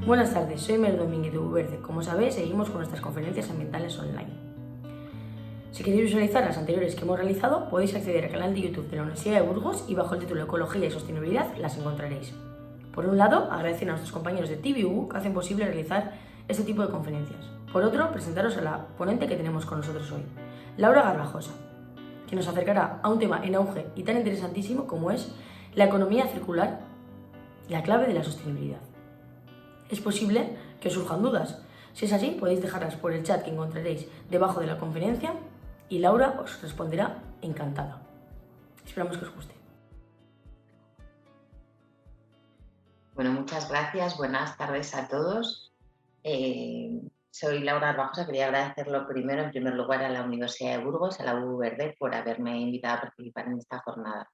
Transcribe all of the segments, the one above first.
Buenas tardes, soy Mel Domínguez de Verde. Como sabéis, seguimos con nuestras conferencias ambientales online. Si queréis visualizar las anteriores que hemos realizado, podéis acceder al canal de YouTube de la Universidad de Burgos y bajo el título Ecología y Sostenibilidad las encontraréis. Por un lado, agradecer a nuestros compañeros de TVU que hacen posible realizar este tipo de conferencias. Por otro, presentaros a la ponente que tenemos con nosotros hoy, Laura Garbajosa, que nos acercará a un tema en auge y tan interesantísimo como es la economía circular, la clave de la sostenibilidad. Es posible que os surjan dudas. Si es así, podéis dejarlas por el chat que encontraréis debajo de la conferencia y Laura os responderá encantada. Esperamos que os guste. Bueno, muchas gracias. Buenas tardes a todos. Soy Laura Arbajosa. Quería agradecerlo primero, en primer lugar, a la Universidad de Burgos, a la UV Verde, por haberme invitado a participar en esta jornada.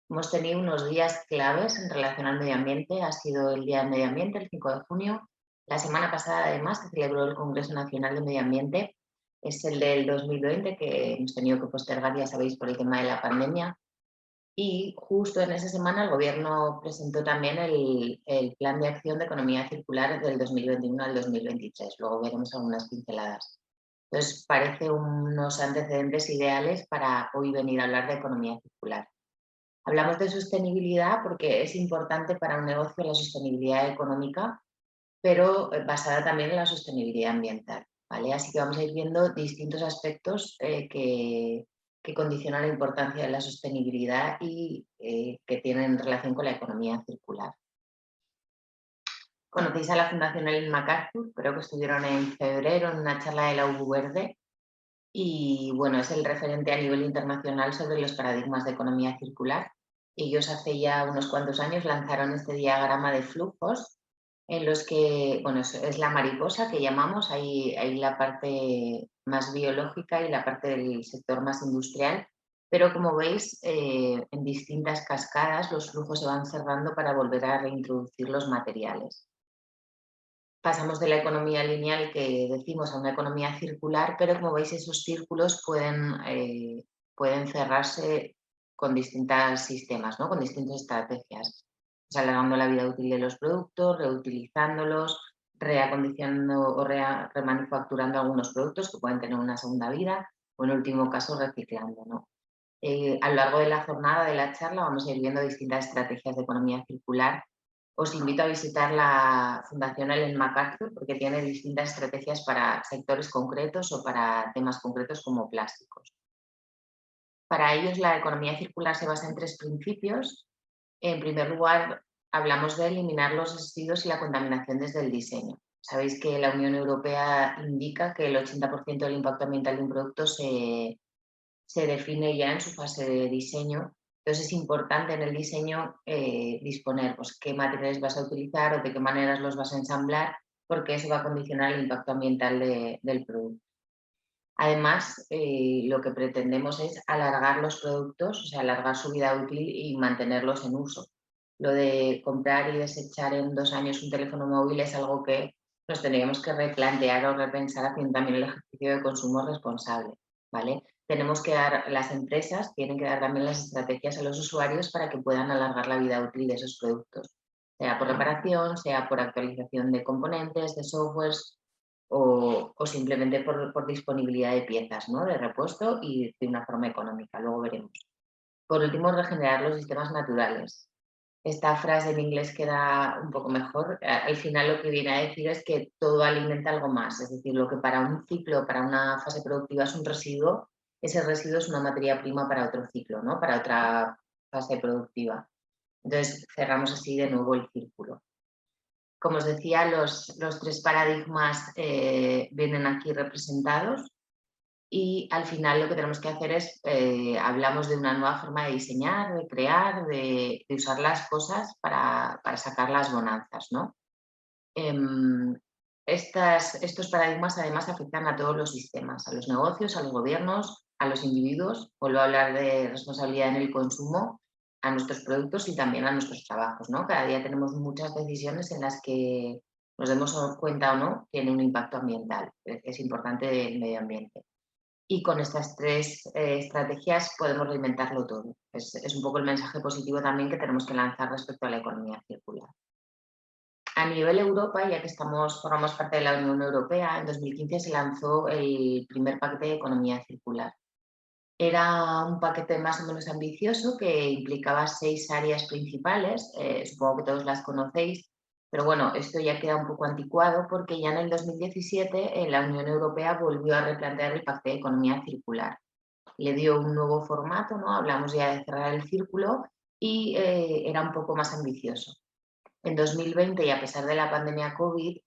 Hemos tenido unos días claves en relación al medio ambiente. Ha sido el Día del Medio Ambiente, el 5 de junio. La semana pasada, además, se celebró el Congreso Nacional de Medio Ambiente. Es el del 2020, que hemos tenido que postergar, ya sabéis, por el tema de la pandemia. Y justo en esa semana el Gobierno presentó también el Plan de Acción de Economía Circular del 2021 al 2023. Luego veremos algunas pinceladas. Entonces, parece unos antecedentes ideales para hoy venir a hablar de economía circular. Hablamos de sostenibilidad porque es importante para un negocio la sostenibilidad económica, pero basada también en la sostenibilidad ambiental, ¿vale? Así que vamos a ir viendo distintos aspectos que condicionan la importancia de la sostenibilidad y que tienen relación con la economía circular. Conocéis a la Fundación Ellen MacArthur, creo que estuvieron en febrero en una charla de la UV Verde y bueno, es el referente a nivel internacional sobre los paradigmas de economía circular. Ellos hace ya unos cuantos años lanzaron este diagrama de flujos en los que, bueno, es la mariposa que llamamos, hay la parte más biológica y la parte del sector más industrial, pero como veis, en distintas cascadas los flujos se van cerrando para volver a reintroducir los materiales. Pasamos de la economía lineal que decimos a una economía circular, pero como veis esos círculos pueden cerrarse con distintos sistemas, ¿no? Con distintas estrategias. Pues alargando la vida útil de los productos, reutilizándolos, reacondicionando o remanufacturando algunos productos que pueden tener una segunda vida o en último caso reciclando, ¿no? A lo largo de la jornada de la charla vamos a ir viendo distintas estrategias de economía circular. Os invito a visitar la Fundación Ellen MacArthur porque tiene distintas estrategias para sectores concretos o para temas concretos como plásticos. Para ellos la economía circular se basa en tres principios. En primer lugar, hablamos de eliminar los residuos y la contaminación desde el diseño. Sabéis que la Unión Europea indica que el 80% del impacto ambiental de un producto se define ya en su fase de diseño. Entonces es importante en el diseño disponer pues, qué materiales vas a utilizar o de qué maneras los vas a ensamblar, porque eso va a condicionar el impacto ambiental del producto. Además, lo que pretendemos es alargar los productos, o sea, alargar su vida útil y mantenerlos en uso. Lo de comprar y desechar en 2 años un teléfono móvil es algo que nos tendríamos que replantear o repensar haciendo también el ejercicio de consumo responsable, ¿vale? Tenemos que dar, las empresas tienen que dar también las estrategias a los usuarios para que puedan alargar la vida útil de esos productos, sea por reparación, sea por actualización de componentes, de softwares, o simplemente por disponibilidad de piezas, ¿no? De repuesto y de una forma económica, luego veremos. Por último, regenerar los sistemas naturales. Esta frase en inglés queda un poco mejor. Al final lo que viene a decir es que todo alimenta algo más, es decir, lo que para un ciclo, para una fase productiva es un residuo, ese residuo es una materia prima para otro ciclo, ¿no? Para otra fase productiva. Entonces cerramos así de nuevo el círculo. Como os decía, los tres paradigmas vienen aquí representados y al final lo que tenemos que hacer es, hablamos de una nueva forma de diseñar, de crear, de usar las cosas para sacar las bonanzas, ¿no? Estos paradigmas además afectan a todos los sistemas, a los negocios, a los gobiernos, a los individuos, vuelvo a hablar de responsabilidad en el consumo, a nuestros productos y también a nuestros trabajos, ¿no? Cada día tenemos muchas decisiones en las que nos demos cuenta o no, tiene un impacto ambiental, es importante el medio ambiente. Y con estas tres estrategias podemos reinventarlo todo. Es un poco el mensaje positivo también que tenemos que lanzar respecto a la economía circular. A nivel Europa, ya que formamos parte de la Unión Europea, en 2015 se lanzó el primer paquete de economía circular. Era un paquete más o menos ambicioso que implicaba 6 áreas principales, supongo que todos las conocéis, pero bueno, esto ya queda un poco anticuado porque ya en el 2017 la Unión Europea volvió a replantear el Pacto de Economía Circular. Le dio un nuevo formato, ¿no? Hablamos ya de cerrar el círculo y era un poco más ambicioso. En 2020, y a pesar de la pandemia COVID,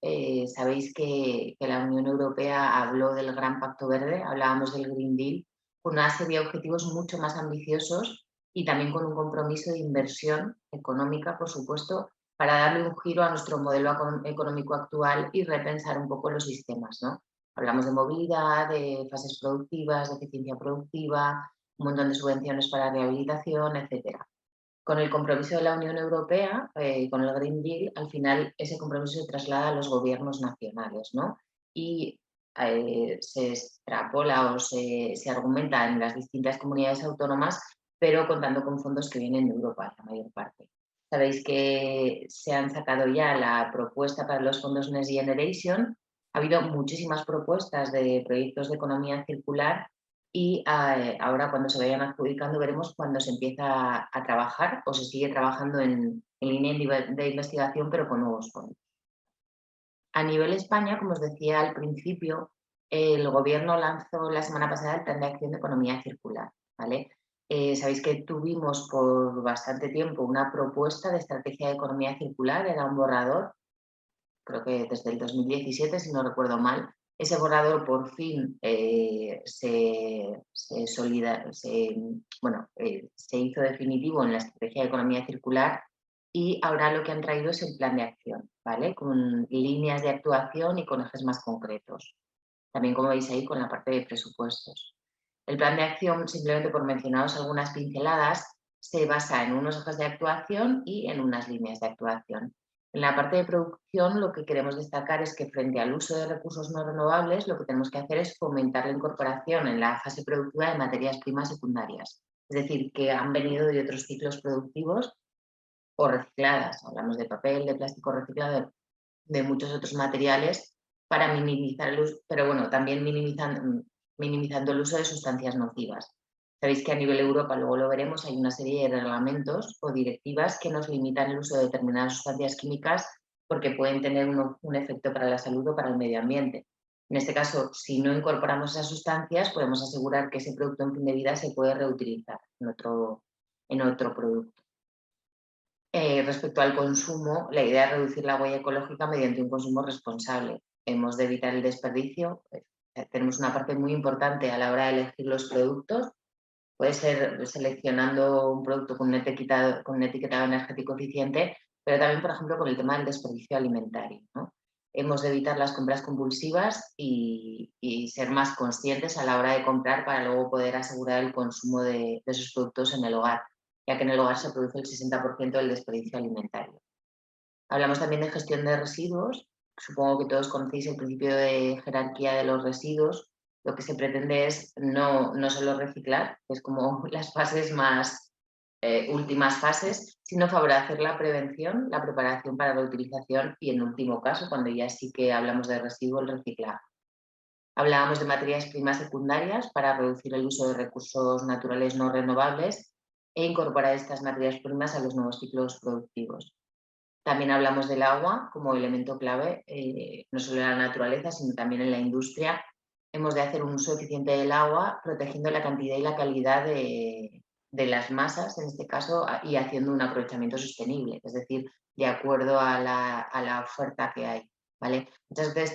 sabéis que la Unión Europea habló del Gran Pacto Verde, hablábamos del Green Deal, con una serie de objetivos mucho más ambiciosos y también con un compromiso de inversión económica, por supuesto, para darle un giro a nuestro modelo económico actual y repensar un poco los sistemas, ¿no? Hablamos de movilidad, de fases productivas, de eficiencia productiva, un montón de subvenciones para rehabilitación, etcétera. Con el compromiso de la Unión Europea, con el Green Deal, al final ese compromiso se traslada a los gobiernos nacionales, ¿no? Y se extrapola o se argumenta en las distintas comunidades autónomas, pero contando con fondos que vienen de Europa, la mayor parte. Sabéis que se han sacado ya la propuesta para los fondos Next Generation. Ha habido muchísimas propuestas de proyectos de economía circular y ahora cuando se vayan adjudicando veremos cuándo se empieza a trabajar o se sigue trabajando en línea de investigación pero con nuevos fondos. A nivel España, como os decía al principio, el Gobierno lanzó la semana pasada el Plan de Acción de Economía Circular, ¿vale? Sabéis que tuvimos por bastante tiempo una propuesta de estrategia de economía circular, era un borrador, creo que desde el 2017, si no recuerdo mal. Ese borrador por fin se hizo definitivo en la estrategia de economía circular y ahora lo que han traído es el plan de acción, ¿vale? Con líneas de actuación y con ejes más concretos. También, como veis ahí, con la parte de presupuestos. El plan de acción, simplemente por mencionaros algunas pinceladas, se basa en unos ejes de actuación y en unas líneas de actuación. En la parte de producción, lo que queremos destacar es que frente al uso de recursos no renovables, lo que tenemos que hacer es fomentar la incorporación en la fase productiva de materias primas secundarias, es decir, que han venido de otros ciclos productivos o recicladas. Hablamos de papel, de plástico reciclado, de muchos otros materiales para minimizar el uso, pero bueno, también minimizando el uso de sustancias nocivas. Sabéis que a nivel Europa, luego lo veremos, hay una serie de reglamentos o directivas que nos limitan el uso de determinadas sustancias químicas porque pueden tener un efecto para la salud o para el medio ambiente. En este caso, si no incorporamos esas sustancias, podemos asegurar que ese producto en fin de vida se puede reutilizar en otro producto. Respecto al consumo, la idea es reducir la huella ecológica mediante un consumo responsable. Hemos de evitar el desperdicio. Tenemos una parte muy importante a la hora de elegir los productos. Puede ser seleccionando un producto con un etiquetado energético eficiente, pero también, por ejemplo, con el tema del desperdicio alimentario, ¿no? Hemos de evitar las compras compulsivas y ser más conscientes a la hora de comprar para luego poder asegurar el consumo de esos productos en el hogar, ya que en el hogar se produce el 60% del desperdicio alimentario. Hablamos también de gestión de residuos. Supongo que todos conocéis el principio de jerarquía de los residuos. Lo que se pretende es no solo reciclar, que es como las fases más últimas fases, sino favorecer la prevención, la preparación para la utilización y, en último caso, cuando ya sí que hablamos de residuo, el reciclaje. Hablábamos de materias primas secundarias para reducir el uso de recursos naturales no renovables e incorporar estas materias primas a los nuevos ciclos productivos. También hablamos del agua como elemento clave, no solo en la naturaleza, sino también en la industria. Hemos de hacer un uso eficiente del agua, protegiendo la cantidad y la calidad de las masas, en este caso, y haciendo un aprovechamiento sostenible, es decir, de acuerdo a la oferta que hay, ¿vale? Muchas veces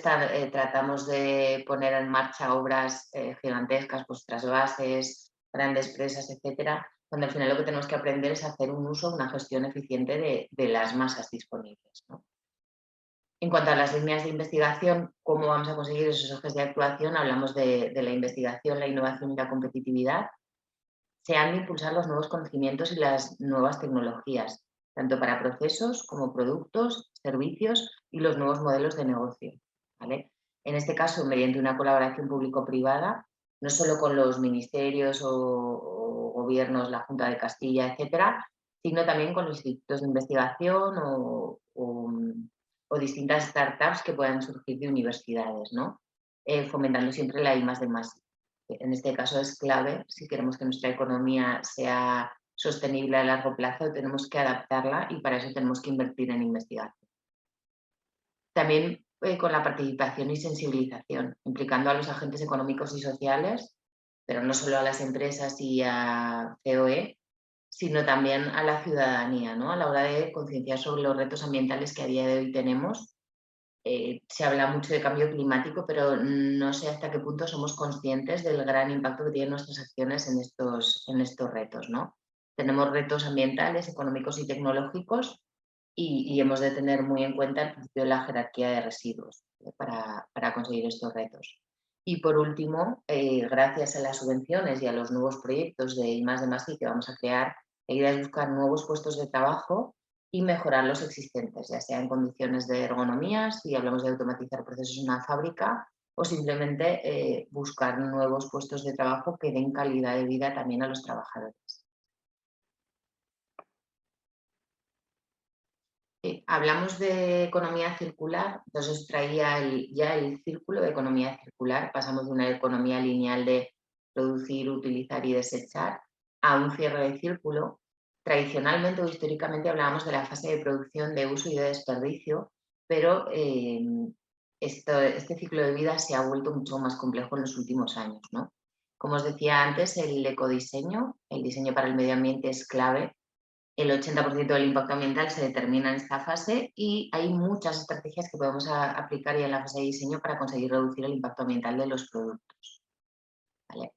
tratamos de poner en marcha obras gigantescas, pues trasvases, grandes presas, etcétera, cuando al final lo que tenemos que aprender es hacer un uso, una gestión eficiente de las masas disponibles, ¿no? En cuanto a las líneas de investigación, ¿cómo vamos a conseguir esos ejes de actuación? Hablamos de la investigación, la innovación y la competitividad. Se han de impulsar los nuevos conocimientos y las nuevas tecnologías, tanto para procesos como productos, servicios y los nuevos modelos de negocio, ¿vale? En este caso, mediante una colaboración público-privada, no solo con los ministerios o gobiernos, la Junta de Castilla, etcétera, sino también con los institutos de investigación o o distintas startups que puedan surgir de universidades, ¿no? Fomentando siempre la I+D+I. En este caso es clave, si queremos que nuestra economía sea sostenible a largo plazo, tenemos que adaptarla y para eso tenemos que invertir en investigación. También con la participación y sensibilización, implicando a los agentes económicos y sociales, pero no solo a las empresas y a COE, sino también a la ciudadanía, ¿no? A la hora de concienciar sobre los retos ambientales que a día de hoy tenemos. Se habla mucho de cambio climático, pero no sé hasta qué punto somos conscientes del gran impacto que tienen nuestras acciones en estos retos, ¿no? Tenemos retos ambientales, económicos y tecnológicos y hemos de tener muy en cuenta el principio de la jerarquía de residuos para conseguir estos retos. Y por último, gracias a las subvenciones y a los nuevos proyectos de I+D+I que vamos a crear, la idea es buscar nuevos puestos de trabajo y mejorar los existentes, ya sea en condiciones de ergonomía, si hablamos de automatizar procesos en una fábrica, o simplemente buscar nuevos puestos de trabajo que den calidad de vida también a los trabajadores. Hablamos de economía circular, entonces traía ya el círculo de economía circular, pasamos de una economía lineal de producir, utilizar y desechar a un cierre de círculo. Tradicionalmente o históricamente hablábamos de la fase de producción, de uso y de desperdicio, pero este ciclo de vida se ha vuelto mucho más complejo en los últimos años, ¿no? Como os decía antes, el ecodiseño, el diseño para el medio ambiente es clave. El 80% del impacto ambiental se determina en esta fase y hay muchas estrategias que podemos aplicar ya en la fase de diseño para conseguir reducir el impacto ambiental de los productos, ¿vale?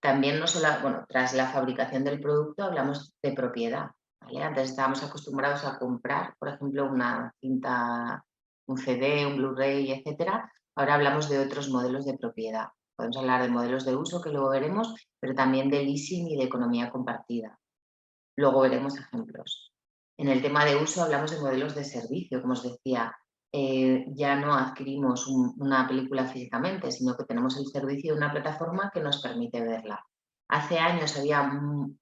También no solo, bueno, tras la fabricación del producto hablamos de propiedad, ¿vale? Antes estábamos acostumbrados a comprar, por ejemplo, una cinta, un CD, un Blu-ray, etcétera. Ahora hablamos de otros modelos de propiedad. Podemos hablar de modelos de uso, que luego veremos, pero también de leasing y de economía compartida. Luego veremos ejemplos. En el tema de uso hablamos de modelos de servicio, como os decía, ya no adquirimos una película físicamente, sino que tenemos el servicio de una plataforma que nos permite verla. Hace años había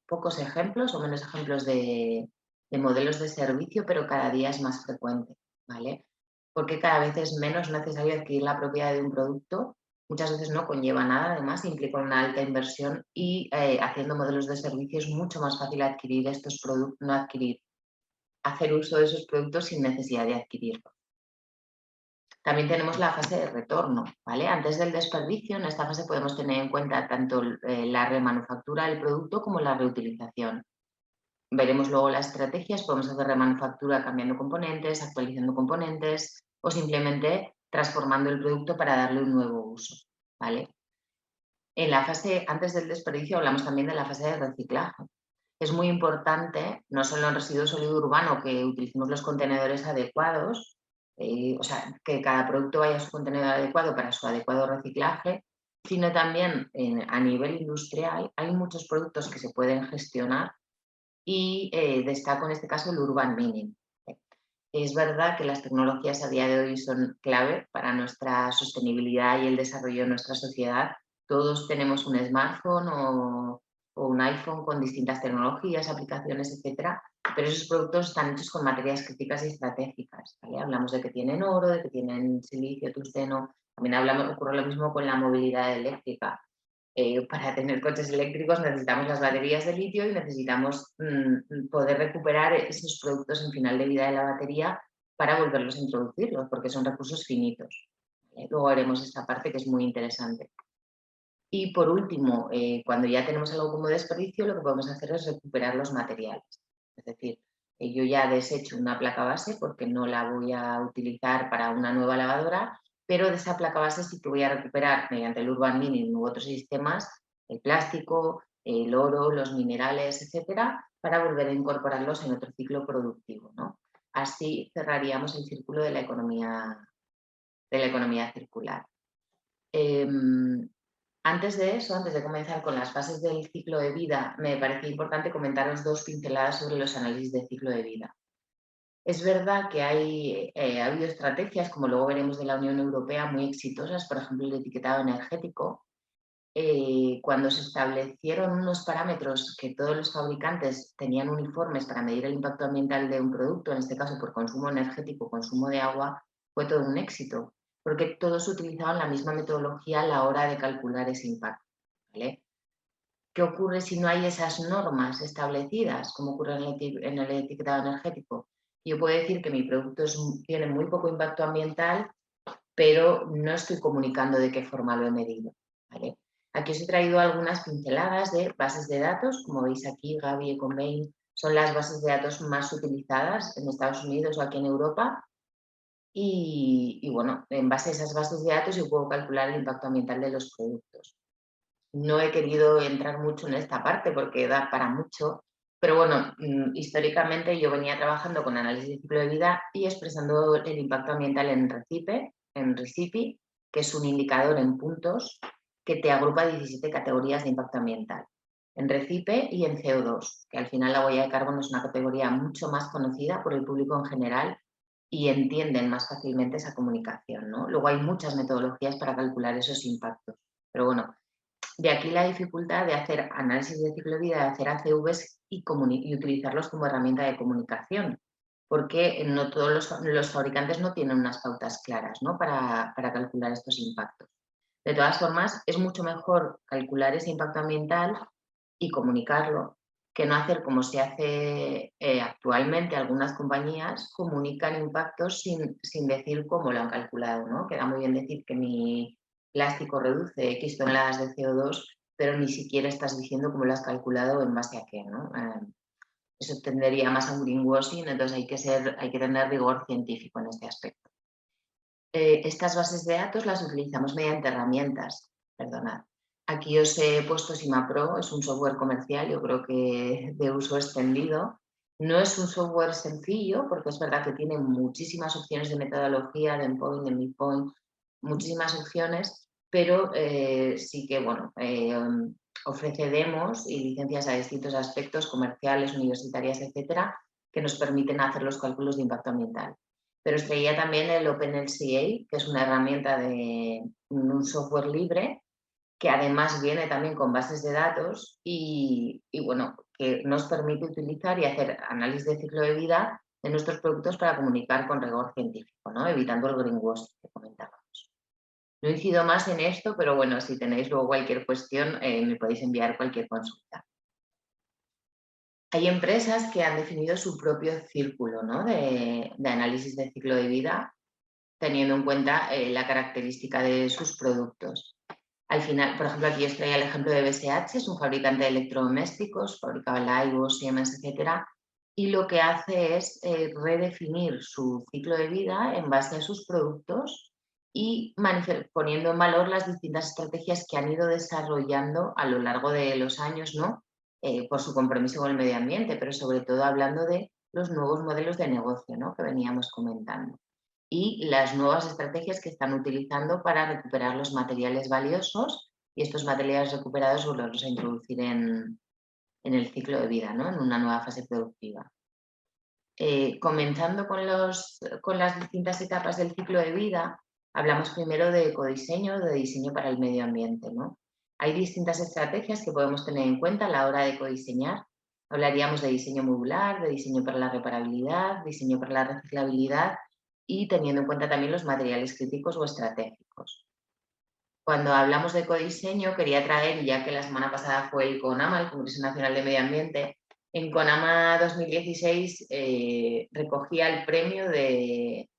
pocos ejemplos o menos ejemplos de modelos de servicio, pero cada día es más frecuente, ¿vale? Porque cada vez es menos necesario adquirir la propiedad de un producto. Muchas veces no conlleva nada, además implica una alta inversión y haciendo modelos de servicio es mucho más fácil adquirir estos productos, no adquirir, hacer uso de esos productos sin necesidad de adquirirlos. También tenemos la fase de retorno, ¿vale? Antes del desperdicio, en esta fase podemos tener en cuenta tanto la remanufactura del producto como la reutilización. Veremos luego las estrategias, podemos hacer remanufactura cambiando componentes, actualizando componentes o simplemente transformando el producto para darle un nuevo uso, ¿vale? En la fase, antes del desperdicio, hablamos también de la fase de reciclaje. Es muy importante, no solo en residuo sólido urbano, que utilicemos los contenedores adecuados, o sea, que cada producto vaya a su contenedor adecuado para su adecuado reciclaje, sino también a nivel industrial hay muchos productos que se pueden gestionar y destaco en este caso el urban mining. Es verdad que las tecnologías a día de hoy son clave para nuestra sostenibilidad y el desarrollo de nuestra sociedad. Todos tenemos un smartphone o un iPhone con distintas tecnologías, aplicaciones, etcétera, pero esos productos están hechos con materias críticas y estratégicas, ¿vale? Hablamos de que tienen oro, de que tienen silicio, tungsteno. También ocurre lo mismo con la movilidad eléctrica. Para tener coches eléctricos necesitamos las baterías de litio y necesitamos poder recuperar esos productos en final de vida de la batería para volverlos a introducirlos, porque son recursos finitos. Luego haremos esta parte que es muy interesante. Y por último, cuando ya tenemos algo como desperdicio, lo que podemos hacer es recuperar los materiales. Es decir, yo ya desecho una placa base porque no la voy a utilizar para una nueva lavadora, pero de esa placa base sí que voy a recuperar mediante el Urban Mining u otros sistemas el plástico, el oro, los minerales, etcétera, para volver a incorporarlos en otro ciclo productivo, ¿no? Así cerraríamos el círculo de la economía circular. Antes de eso, antes de comenzar con las fases del ciclo de vida, me parecía importante comentaros dos pinceladas sobre los análisis de ciclo de vida. Es verdad que ha habido estrategias, como luego veremos de la Unión Europea, muy exitosas, por ejemplo, el etiquetado energético, cuando se establecieron unos parámetros que todos los fabricantes tenían uniformes para medir el impacto ambiental de un producto, en este caso por consumo energético, consumo de agua, fue todo un éxito, porque todos utilizaban la misma metodología a la hora de calcular ese impacto, ¿vale? ¿Qué ocurre si no hay esas normas establecidas, como ocurre en el etiquetado energético? Yo puedo decir que mi producto tiene muy poco impacto ambiental, pero no estoy comunicando de qué forma lo he medido, ¿vale? Aquí os he traído algunas pinceladas de bases de datos, como veis aquí, Gavi y Econbain son las bases de datos más utilizadas en Estados Unidos o aquí en Europa. Y bueno, en base a esas bases de datos yo puedo calcular el impacto ambiental de los productos. No he querido entrar mucho en esta parte porque da para mucho, pero bueno, históricamente yo venía trabajando con análisis de ciclo de vida y expresando el impacto ambiental en Recipe, que es un indicador en puntos que te agrupa 17 categorías de impacto ambiental. En Recipe y en CO2, que al final la huella de carbono es una categoría mucho más conocida por el público en general y entienden más fácilmente esa comunicación, ¿no? Luego hay muchas metodologías para calcular esos impactos, pero bueno, de aquí la dificultad de hacer análisis de ciclo de vida, de hacer ACVs y utilizarlos como herramienta de comunicación, porque no todos los fabricantes no tienen unas pautas claras, ¿no? para calcular estos impactos. De todas formas, es mucho mejor calcular ese impacto ambiental y comunicarlo que no hacer como se hace actualmente. Algunas compañías comunican impactos sin decir cómo lo han calculado, ¿no? Queda muy bien decir que mi plástico reduce X toneladas de CO2, pero ni siquiera estás diciendo cómo lo has calculado en base a qué, ¿no? Eso tendería más a un greenwashing, entonces hay que tener rigor científico en este aspecto. Estas bases de datos las utilizamos mediante herramientas, perdonad. Aquí os he puesto SimaPro, es un software comercial, yo creo que de uso extendido. No es un software sencillo, porque es verdad que tiene muchísimas opciones de metodología, de endpoint, de midpoint, muchísimas opciones, pero sí que, bueno, ofrece demos y licencias a distintos aspectos comerciales, universitarias, etcétera, que nos permiten hacer los cálculos de impacto ambiental. Pero os traía también el OpenLCA, que es una herramienta de un software libre, que además viene también con bases de datos y bueno, que nos permite utilizar y hacer análisis de ciclo de vida de nuestros productos para comunicar con rigor científico, ¿no? Evitando el greenwashing que comentábamos. No incido más en esto, pero bueno, si tenéis luego cualquier cuestión, me podéis enviar cualquier consulta. Hay empresas que han definido su propio círculo, ¿no? de análisis de ciclo de vida, teniendo en cuenta la característica de sus productos. Al final, por ejemplo, aquí os traía el ejemplo de BSH, es un fabricante de electrodomésticos, fabricaba Laibos, Siemens, etcétera, y lo que hace es redefinir su ciclo de vida en base a sus productos y poniendo en valor las distintas estrategias que han ido desarrollando a lo largo de los años, ¿no? Por su compromiso con el medio ambiente, pero sobre todo hablando de los nuevos modelos de negocio, ¿no? Que veníamos comentando y las nuevas estrategias que están utilizando para recuperar los materiales valiosos y estos materiales recuperados volverlos a introducir en el ciclo de vida, ¿no? En una nueva fase productiva. Comenzando con las distintas etapas del ciclo de vida, hablamos primero de ecodiseño, de diseño para el medio ambiente, ¿no? Hay distintas estrategias que podemos tener en cuenta a la hora de ecodiseñar. Hablaríamos de diseño modular, de diseño para la reparabilidad, diseño para la reciclabilidad y teniendo en cuenta también los materiales críticos o estratégicos. Cuando hablamos de ecodiseño, quería traer, ya que la semana pasada fue el CONAMA, el Congreso Nacional de Medio Ambiente, en CONAMA 2016 recogía el premio de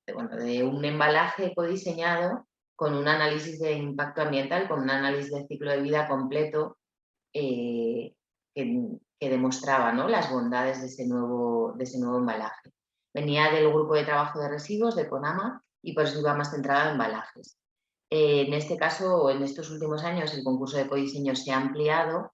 un embalaje ecodiseñado con un análisis de impacto ambiental, con un análisis de ciclo de vida completo que, que demostraba, ¿no? Las bondades de ese nuevo embalaje. Venía del grupo de trabajo de residuos de CONAMA y por eso iba más centrada en embalajes. En este caso, en estos últimos años, el concurso de ecodiseño se ha ampliado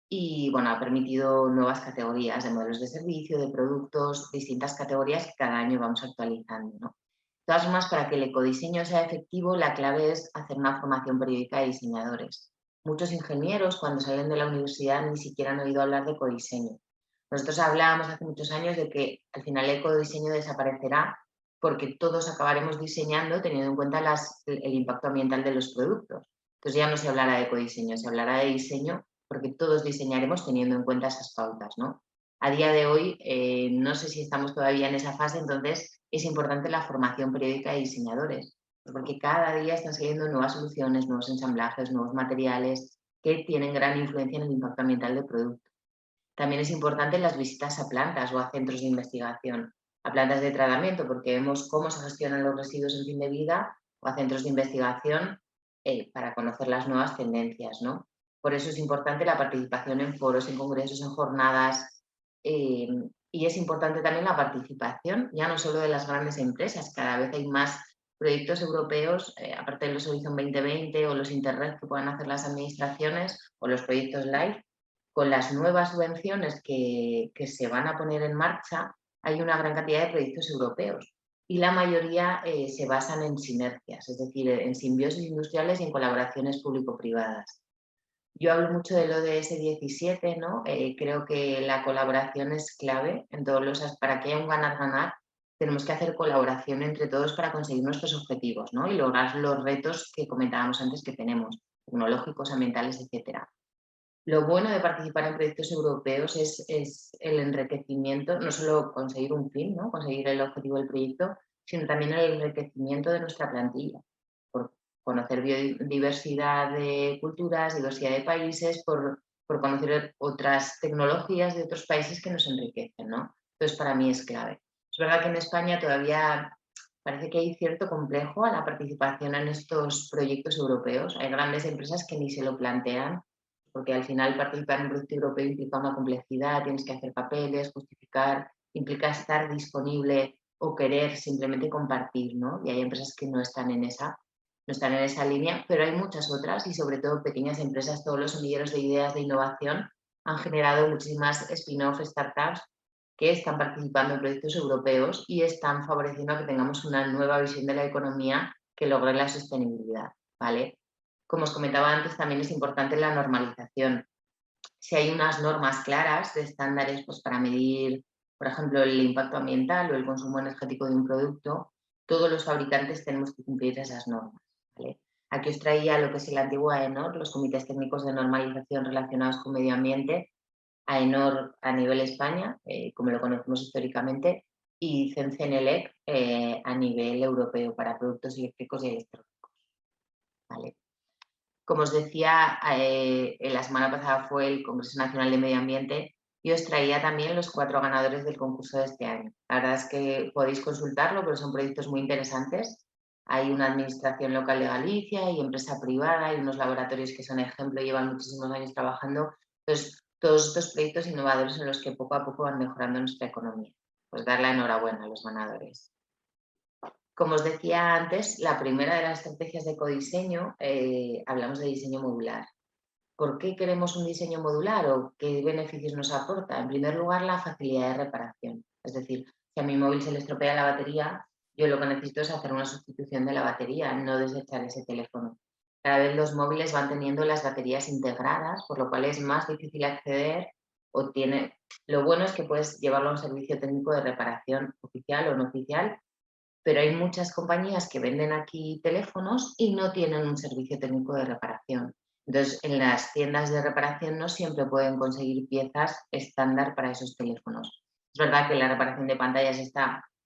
y bueno, ha permitido nuevas categorías de modelos de servicio, de productos, distintas categorías que cada año vamos actualizando, ¿no? De todas formas, para que el ecodiseño sea efectivo, la clave es hacer una formación periódica de diseñadores. Muchos ingenieros, cuando salen de la universidad, ni siquiera han oído hablar de ecodiseño. Nosotros hablábamos hace muchos años de que al final el ecodiseño desaparecerá porque todos acabaremos diseñando teniendo en cuenta el impacto ambiental de los productos. Entonces ya no se hablará de ecodiseño, se hablará de diseño porque todos diseñaremos teniendo en cuenta esas pautas, ¿no? A día de hoy, no sé si estamos todavía en esa fase, entonces es importante la formación periódica de diseñadores, porque cada día están saliendo nuevas soluciones, nuevos ensamblajes, nuevos materiales que tienen gran influencia en el impacto ambiental del producto. También es importante las visitas a plantas o a centros de investigación, a plantas de tratamiento, porque vemos cómo se gestionan los residuos en fin de vida, o a centros de investigación para conocer las nuevas tendencias, ¿no? Por eso es importante la participación en foros, en congresos, en jornadas, eh, y es importante también la participación, ya no solo de las grandes empresas, cada vez hay más proyectos europeos, aparte de los Horizon 2020 o los Interreg que puedan hacer las administraciones o los proyectos LIFE, con las nuevas subvenciones que se van a poner en marcha, hay una gran cantidad de proyectos europeos y la mayoría se basan en sinergias, es decir, en simbiosis industriales y en colaboraciones público-privadas. Yo hablo mucho del ODS 17, ¿no? Creo que la colaboración es clave en todos para que haya un ganar-ganar, tenemos que hacer colaboración entre todos para conseguir nuestros objetivos, ¿no? Y lograr los retos que comentábamos antes que tenemos, tecnológicos, ambientales, etcétera. Lo bueno de participar en proyectos europeos es el enriquecimiento, no solo conseguir un fin, ¿no? Conseguir el objetivo del proyecto, sino también el enriquecimiento de nuestra plantilla, por conocer biodiversidad de culturas, diversidad de países, por conocer otras tecnologías de otros países que nos enriquecen, ¿no? Entonces, para mí es clave. Es verdad que en España todavía parece que hay cierto complejo a la participación en estos proyectos europeos. Hay grandes empresas que ni se lo plantean porque al final participar en un proyecto europeo implica una complejidad, tienes que hacer papeles, justificar, implica estar disponible o querer simplemente compartir, ¿no? Y hay empresas que no están en esa línea, pero hay muchas otras y sobre todo pequeñas empresas, todos los semilleros de ideas de innovación han generado muchísimas spin-off startups que están participando en proyectos europeos y están favoreciendo a que tengamos una nueva visión de la economía que logre la sostenibilidad, ¿vale? Como os comentaba antes, también es importante la normalización. Si hay unas normas claras de estándares pues, para medir, por ejemplo, el impacto ambiental o el consumo energético de un producto, todos los fabricantes tenemos que cumplir esas normas, ¿vale? Aquí os traía lo que es el antiguo AENOR, los comités técnicos de normalización relacionados con medio ambiente, AENOR a nivel España, como lo conocemos históricamente, y CENELEC a nivel europeo para productos eléctricos y electrónicos, ¿vale? Como os decía, la semana pasada fue el Congreso Nacional de Medio Ambiente y os traía también los 4 ganadores del concurso de este año. La verdad es que podéis consultarlo, pero son proyectos muy interesantes. Hay una administración local de Galicia y empresa privada y unos laboratorios que son ejemplo y llevan muchísimos años trabajando. Entonces, todos estos proyectos innovadores en los que poco a poco van mejorando nuestra economía. Pues dar la enhorabuena a los ganadores. Como os decía antes, la primera de las estrategias de ecodiseño, hablamos de diseño modular. ¿Por qué queremos un diseño modular o qué beneficios nos aporta? En primer lugar, la facilidad de reparación. Es decir, si a mi móvil se le estropea la batería, yo lo que necesito es hacer una sustitución de la batería, no desechar ese teléfono. Cada vez los móviles van teniendo las baterías integradas, por lo cual es más difícil acceder o tiene... Lo bueno es que puedes llevarlo a un servicio técnico de reparación oficial o no oficial, pero hay muchas compañías que venden aquí teléfonos y no tienen un servicio técnico de reparación. Entonces, en las tiendas de reparación no siempre pueden conseguir piezas estándar para esos teléfonos. Es verdad que la reparación de pantallas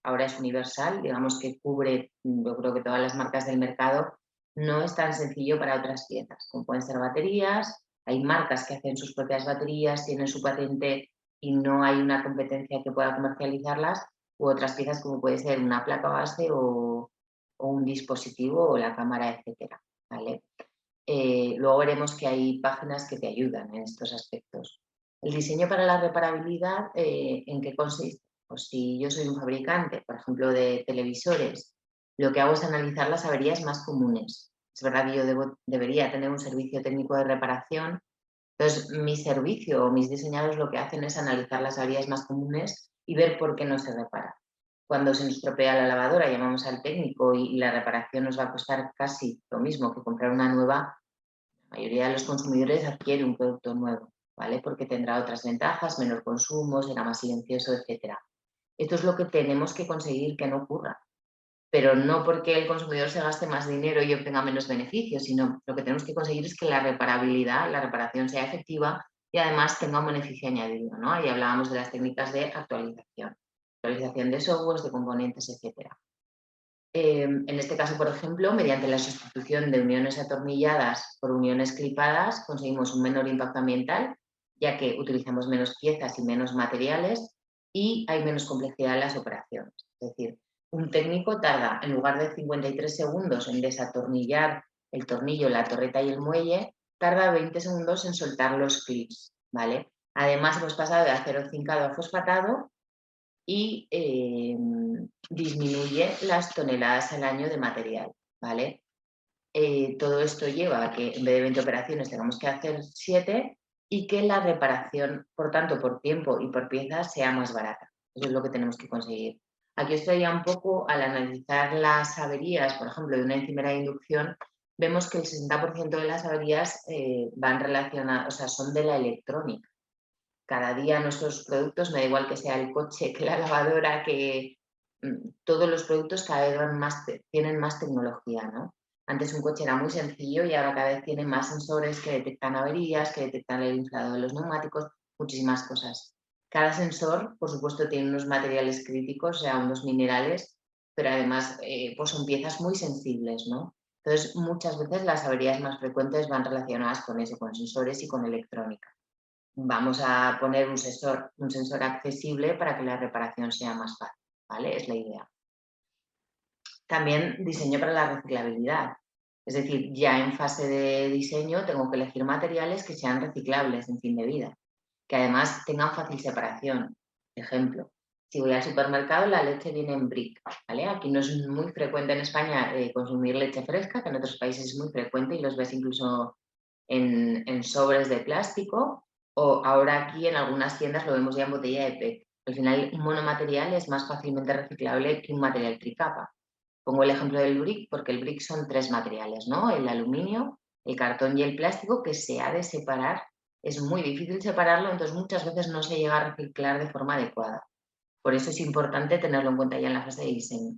ahora es universal, digamos que cubre, yo creo que todas las marcas del mercado, no es tan sencillo para otras piezas, como pueden ser baterías, hay marcas que hacen sus propias baterías, tienen su patente y no hay una competencia que pueda comercializarlas, u otras piezas como puede ser una placa base o un dispositivo o la cámara, etcétera, ¿vale? Luego veremos que hay páginas que te ayudan en estos aspectos. El diseño para la reparabilidad, ¿en qué consiste? Pues si yo soy un fabricante, por ejemplo, de televisores, lo que hago es analizar las averías más comunes. Es verdad que yo debería tener un servicio técnico de reparación. Entonces, mi servicio o mis diseñadores lo que hacen es analizar las averías más comunes y ver por qué no se repara. Cuando se nos estropea la lavadora, llamamos al técnico y la reparación nos va a costar casi lo mismo que comprar una nueva. La mayoría de los consumidores adquiere un producto nuevo, ¿vale? Porque tendrá otras ventajas, menor consumo, será más silencioso, etcétera. Esto es lo que tenemos que conseguir que no ocurra. pero no porque el consumidor se gaste más dinero y obtenga menos beneficios, sino lo que tenemos que conseguir es que la reparabilidad, la reparación sea efectiva y además tenga un beneficio añadido, ¿no? Ahí hablábamos de las técnicas de actualización de softwares, de componentes, etcétera. En este caso, por ejemplo, mediante la sustitución de uniones atornilladas por uniones clipadas, conseguimos un menor impacto ambiental, ya que utilizamos menos piezas y menos materiales y hay menos complejidad en las operaciones. Es decir, un técnico tarda, en lugar de 53 segundos en desatornillar el tornillo, la torreta y el muelle, tarda 20 segundos en soltar los clips, ¿vale? Además, hemos pasado de acero cincado a fosfatado y disminuye las toneladas al año de material, ¿vale? Todo esto lleva a que en vez de 20 operaciones tengamos que hacer 7 y que la reparación, por tanto, por tiempo y por pieza, sea más barata. Eso es lo que tenemos que conseguir. Aquí os traía un poco, al analizar las averías, por ejemplo, de una encimera de inducción, vemos que el 60% de las averías van relacionadas, o sea, son de la electrónica. Cada día nuestros productos, me da igual que sea el coche, que la lavadora, que todos los productos cada vez tienen más tecnología, ¿no? Antes un coche era muy sencillo y ahora cada vez tiene más sensores que detectan averías, que detectan el inflado de los neumáticos, muchísimas cosas. Cada sensor, por supuesto, tiene unos materiales críticos, o sea, unos minerales, pero además pues son piezas muy sensibles, ¿no? Entonces, muchas veces las averías más frecuentes van relacionadas con eso, con sensores y con electrónica. Vamos a poner un sensor accesible para que la reparación sea más fácil, ¿vale? Es la idea. También diseño para la reciclabilidad. Es decir, ya en fase de diseño tengo que elegir materiales que sean reciclables en fin de vida, que además tengan fácil separación. Ejemplo, si voy al supermercado, la leche viene en brick, ¿vale? Aquí no es muy frecuente en España consumir leche fresca, que en otros países es muy frecuente y los ves incluso en sobres de plástico, o ahora aquí en algunas tiendas lo vemos ya en botella de PET. Al final, un monomaterial es más fácilmente reciclable que un material tricapa. Pongo el ejemplo del brick porque el brick son 3 materiales, ¿no? El aluminio, el cartón y el plástico, que se ha de separar. Es muy difícil separarlo, entonces muchas veces no se llega a reciclar de forma adecuada. Por eso es importante tenerlo en cuenta ya en la fase de diseño.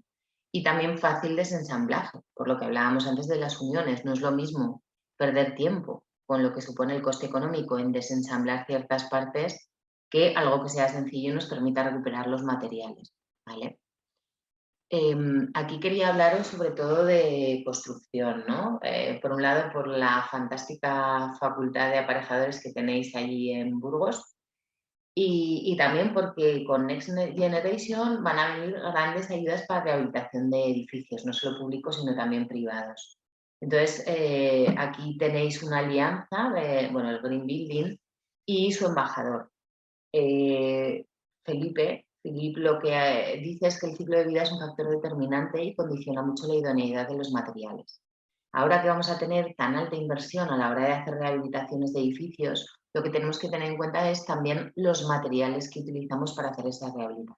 Y también fácil desensamblaje, por lo que hablábamos antes de las uniones. No es lo mismo perder tiempo con lo que supone el coste económico en desensamblar ciertas partes que algo que sea sencillo y nos permita recuperar los materiales, ¿vale? Aquí quería hablaros sobre todo de construcción, ¿no? Por un lado, por la fantástica facultad de aparejadores que tenéis allí en Burgos y también porque con Next Generation van a venir grandes ayudas para rehabilitación de edificios, no solo públicos, sino también privados. Entonces, aquí tenéis una alianza, bueno, el Green Building y su embajador. Philippe lo que dice es que el ciclo de vida es un factor determinante y condiciona mucho la idoneidad de los materiales. Ahora que vamos a tener tan alta inversión a la hora de hacer rehabilitaciones de edificios, lo que tenemos que tener en cuenta es también los materiales que utilizamos para hacer esa rehabilitación.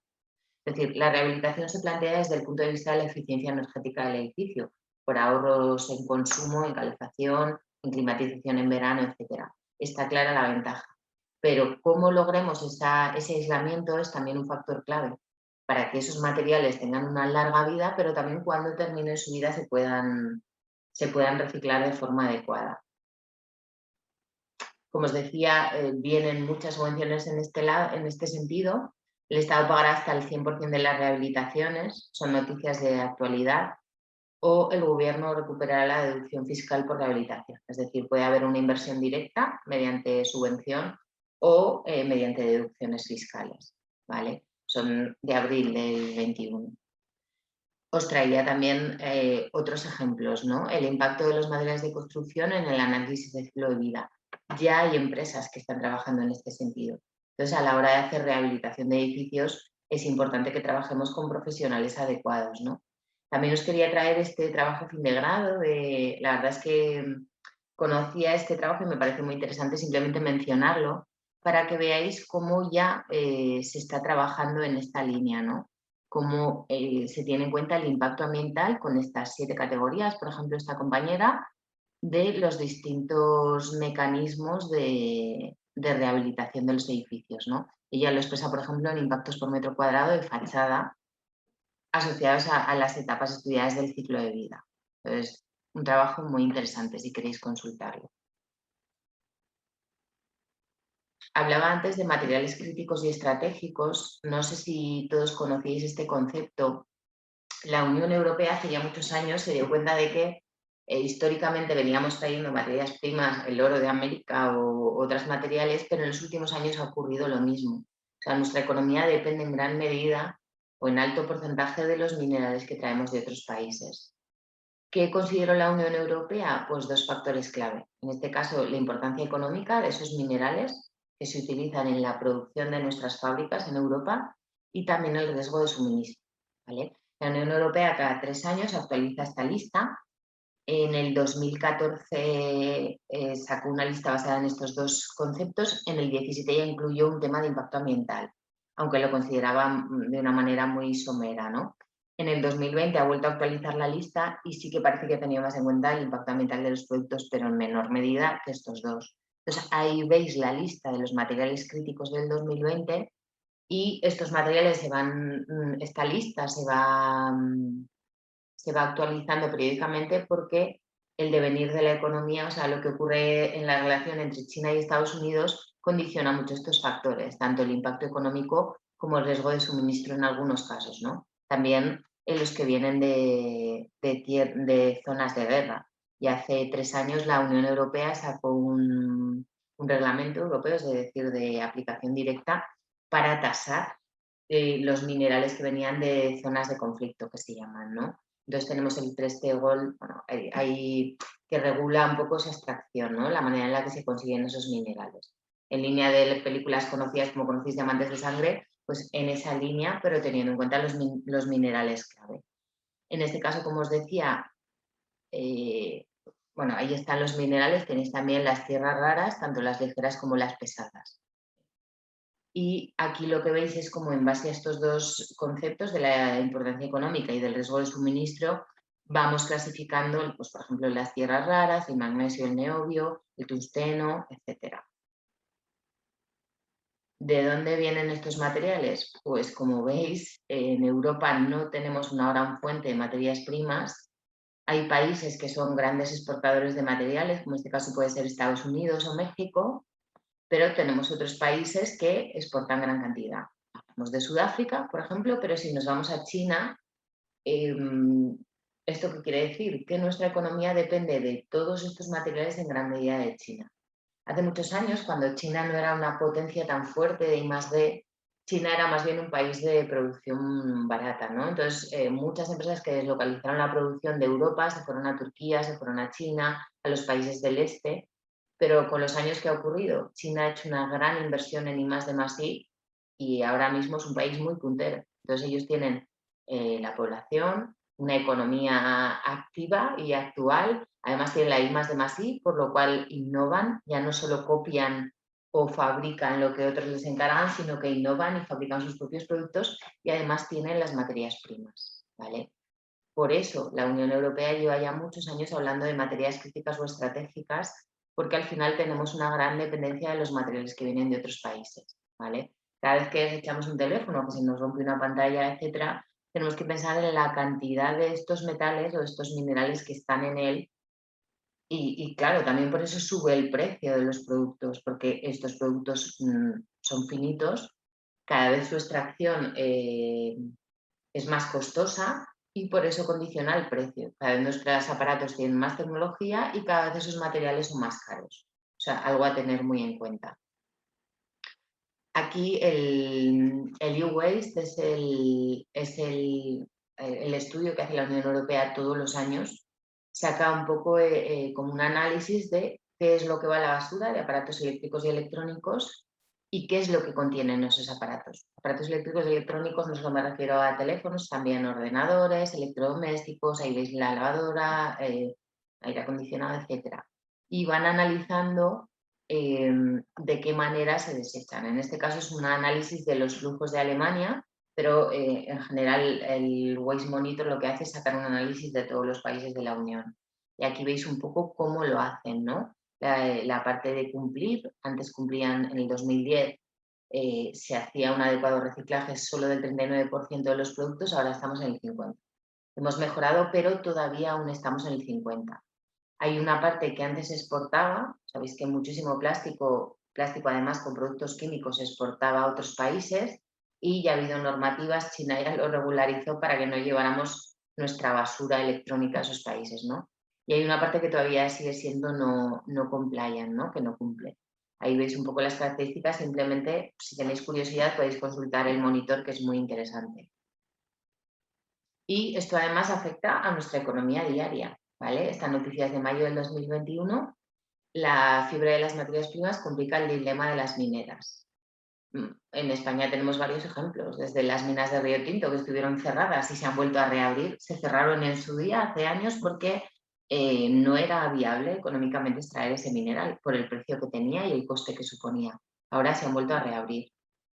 Es decir, la rehabilitación se plantea desde el punto de vista de la eficiencia energética del edificio, por ahorros en consumo, en calefacción, en climatización en verano, etc. Está clara la ventaja. Pero cómo logremos ese aislamiento es también un factor clave para que esos materiales tengan una larga vida, pero también cuando terminen su vida se puedan reciclar de forma adecuada. Como os decía, vienen muchas subvenciones en este sentido. El Estado pagará hasta el 100% de las rehabilitaciones, son noticias de actualidad, o el Gobierno recuperará la deducción fiscal por rehabilitación. Es decir, puede haber una inversión directa mediante subvención o mediante deducciones fiscales, ¿vale? Son de abril del 21. Os traería también otros ejemplos, ¿no? El impacto de los materiales de construcción en el análisis de ciclo de vida. Ya hay empresas que están trabajando en este sentido. Entonces, a la hora de hacer rehabilitación de edificios, es importante que trabajemos con profesionales adecuados, ¿no? También os quería traer este trabajo fin de grado. La verdad es que conocía este trabajo y me parece muy interesante simplemente mencionarlo para que veáis cómo ya se está trabajando en esta línea, ¿no? Cómo se tiene en cuenta el impacto ambiental con estas 7 categorías, por ejemplo, esta compañera, de los distintos mecanismos de rehabilitación de los edificios, ¿no? Ella lo expresa, por ejemplo, en impactos por metro cuadrado de fachada asociados a las etapas estudiadas del ciclo de vida. Entonces, un trabajo muy interesante si queréis consultarlo. Hablaba antes de materiales críticos y estratégicos. No sé si todos conocéis este concepto. La Unión Europea hace ya muchos años se dio cuenta de que históricamente veníamos trayendo materias primas, el oro de América o otros materiales, pero en los últimos años ha ocurrido lo mismo. O sea, nuestra economía depende en gran medida o en alto porcentaje de los minerales que traemos de otros países. ¿Qué consideró la Unión Europea? Pues dos factores clave. En este caso, la importancia económica de esos minerales que se utilizan en la producción de nuestras fábricas en Europa y también el riesgo de suministro, ¿vale? La Unión Europea cada 3 años actualiza esta lista. En el 2014 sacó una lista basada en estos dos conceptos. En el 2017 ya incluyó un tema de impacto ambiental, aunque lo consideraba de una manera muy somera, ¿no? En el 2020 ha vuelto a actualizar la lista y sí que parece que tenía más en cuenta el impacto ambiental de los productos, pero en menor medida que estos dos. Entonces ahí veis la lista de los materiales críticos del 2020 y estos materiales esta lista se va actualizando periódicamente porque el devenir de la economía, o sea, lo que ocurre en la relación entre China y Estados Unidos condiciona mucho estos factores, tanto el impacto económico como el riesgo de suministro en algunos casos, ¿no? También en los que vienen de zonas de guerra. Y hace 3 años la Unión Europea sacó un reglamento europeo, es decir, de aplicación directa, para tasar los minerales que venían de zonas de conflicto, que se llaman, ¿no? Entonces tenemos el 3T Gold, bueno, que regula un poco esa extracción, ¿no? La manera en la que se consiguen esos minerales. En línea de películas conocidas como conocéis Diamantes de Sangre, pues en esa línea, pero teniendo en cuenta los minerales clave. En este caso, como os decía, bueno, ahí están los minerales, tenéis también las tierras raras, tanto las ligeras como las pesadas. Y aquí lo que veis es como en base a estos dos conceptos de la importancia económica y del riesgo de suministro, vamos clasificando, pues, por ejemplo, las tierras raras, el magnesio, el niobio, el tungsteno, etc. ¿De dónde vienen estos materiales? Pues como veis, en Europa no tenemos una gran fuente de materias primas. Hay países que son grandes exportadores de materiales, como en este caso puede ser Estados Unidos o México, pero tenemos otros países que exportan gran cantidad. Hablamos de Sudáfrica, por ejemplo, pero si nos vamos a China, ¿esto qué quiere decir? Que nuestra economía depende de todos estos materiales en gran medida de China. Hace muchos años, cuando China no era una potencia tan fuerte de I+D, China era más bien un país de producción barata, ¿no? Entonces, muchas empresas que deslocalizaron la producción de Europa se fueron a Turquía, se fueron a China, a los países del este, pero con los años que ha ocurrido, China ha hecho una gran inversión en I+D+I y ahora mismo es un país muy puntero. Entonces ellos tienen la población, una economía activa y actual, además tienen la I+D+I, por lo cual innovan, ya no solo copian o fabrican lo que otros les encargan, sino que innovan y fabrican sus propios productos y además tienen las materias primas, ¿vale? Por eso la Unión Europea lleva ya muchos años hablando de materias críticas o estratégicas, porque al final tenemos una gran dependencia de los materiales que vienen de otros países, ¿vale? Cada vez que echamos un teléfono, que se nos rompe una pantalla, etcétera, tenemos que pensar en la cantidad de estos metales o estos minerales que están en él y claro, también por eso sube el precio de los productos, porque estos productos son finitos, cada vez su extracción es más costosa y por eso condiciona el precio. Cada vez nuestros aparatos tienen más tecnología y cada vez esos materiales son más caros. O sea, algo a tener muy en cuenta. Aquí el e-waste es el estudio que hace la Unión Europea todos los años. Saca un poco como un análisis de qué es lo que va a la basura de aparatos eléctricos y electrónicos y qué es lo que contienen esos aparatos. Aparatos eléctricos y electrónicos no solo me refiero a teléfonos, también ordenadores, electrodomésticos, ahí veis la lavadora, aire acondicionado, etc. Y van analizando de qué manera se desechan. En este caso es un análisis de los flujos de Alemania, pero en general el Waste Monitor lo que hace es sacar un análisis de todos los países de la Unión. Y aquí veis un poco cómo lo hacen, ¿no? La parte de cumplir, antes cumplían en el 2010 se hacía un adecuado reciclaje solo del 39% de los productos, ahora estamos en el 50%. Hemos mejorado, pero todavía aún estamos en el 50%. Hay una parte que antes se exportaba, sabéis que muchísimo plástico además con productos químicos se exportaba a otros países y ya ha habido normativas, China ya lo regularizó para que no lleváramos nuestra basura electrónica a esos países, ¿no? Y hay una parte que todavía sigue siendo no compliant, ¿no? Que no cumple. Ahí veis un poco las características, simplemente si tenéis curiosidad podéis consultar el monitor que es muy interesante. Y esto además afecta a nuestra economía diaria, ¿vale? Esta noticia es de mayo del 2021. La fiebre de las materias primas complica el dilema de las mineras. En España tenemos varios ejemplos, desde las minas de Río Tinto que estuvieron cerradas y se han vuelto a reabrir. Se cerraron en su día hace años porque no era viable económicamente extraer ese mineral por el precio que tenía y el coste que suponía. Ahora se han vuelto a reabrir.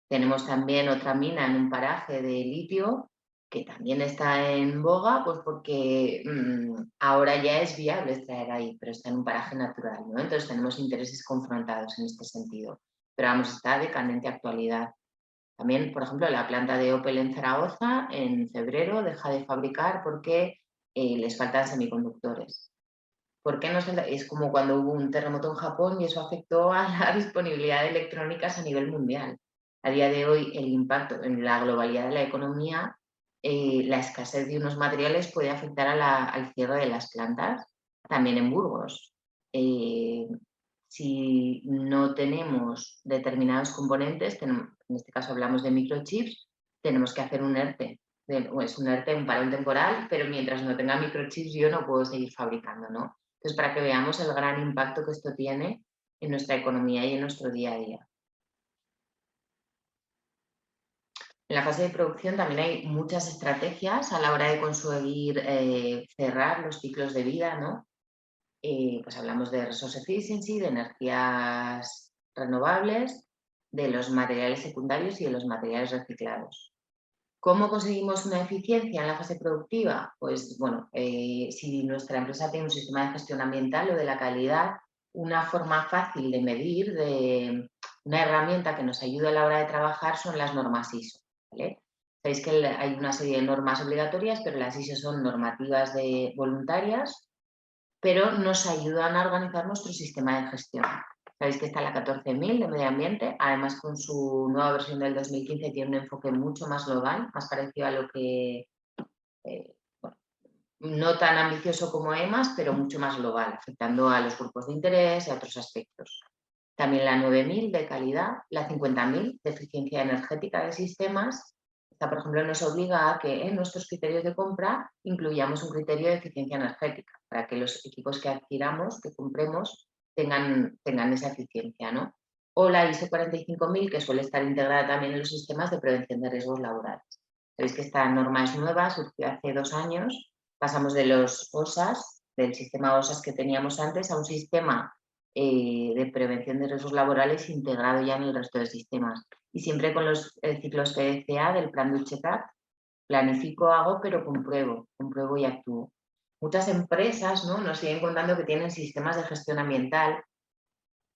Tenemos también otra mina en un paraje de litio que también está en boga, pues porque ahora ya es viable extraer ahí, pero está en un paraje natural, ¿no? Entonces tenemos intereses confrontados en este sentido. Pero vamos, está de candente actualidad. También, por ejemplo, la planta de Opel en Zaragoza en febrero deja de fabricar porque les faltan semiconductores. ¿Por qué no es como cuando hubo un terremoto en Japón y eso afectó a la disponibilidad de electrónicas a nivel mundial? A día de hoy, el impacto en la globalidad de la economía, la escasez de unos materiales puede afectar al cierre de las plantas, también en Burgos. Si no tenemos determinados componentes, en este caso hablamos de microchips, tenemos que hacer un ERTE. Es un ERTE, un parón temporal, pero mientras no tenga microchips yo no puedo seguir fabricando, ¿no? Entonces, para que veamos el gran impacto que esto tiene en nuestra economía y en nuestro día a día. En la fase de producción también hay muchas estrategias a la hora de conseguir cerrar los ciclos de vida, ¿no? Pues hablamos de resource efficiency, de energías renovables, de los materiales secundarios y de los materiales reciclados. ¿Cómo conseguimos una eficiencia en la fase productiva? Pues bueno, si nuestra empresa tiene un sistema de gestión ambiental o de la calidad, una forma fácil de medir, de una herramienta que nos ayuda a la hora de trabajar son las normas ISO, ¿vale? Sabéis que hay una serie de normas obligatorias, pero las ISO son normativas voluntarias, pero nos ayudan a organizar nuestro sistema de gestión. Sabéis que está la 14.000 de medio ambiente, además con su nueva versión del 2015 tiene un enfoque mucho más global, más parecido a lo que, bueno, no tan ambicioso como EMAS, pero mucho más global, afectando a los grupos de interés y a otros aspectos. También la 9.000 de calidad, la 50.000 de eficiencia energética de sistemas. Esta, por ejemplo, nos obliga a que en nuestros criterios de compra incluyamos un criterio de eficiencia energética para que los equipos que adquiramos, que compremos, tengan esa eficiencia, ¿no? O la ISO 45000, que suele estar integrada también en los sistemas de prevención de riesgos laborales. Sabéis que esta norma es nueva, surgió hace 2 años. Pasamos de los OSAS, del sistema OSAS que teníamos antes, a un sistema de prevención de riesgos laborales integrado ya en el resto de sistemas. Y siempre con los ciclos PDCA del plan de Check-up, planifico, hago, pero compruebo y actúo. Muchas empresas, ¿no?, nos siguen contando que tienen sistemas de gestión ambiental,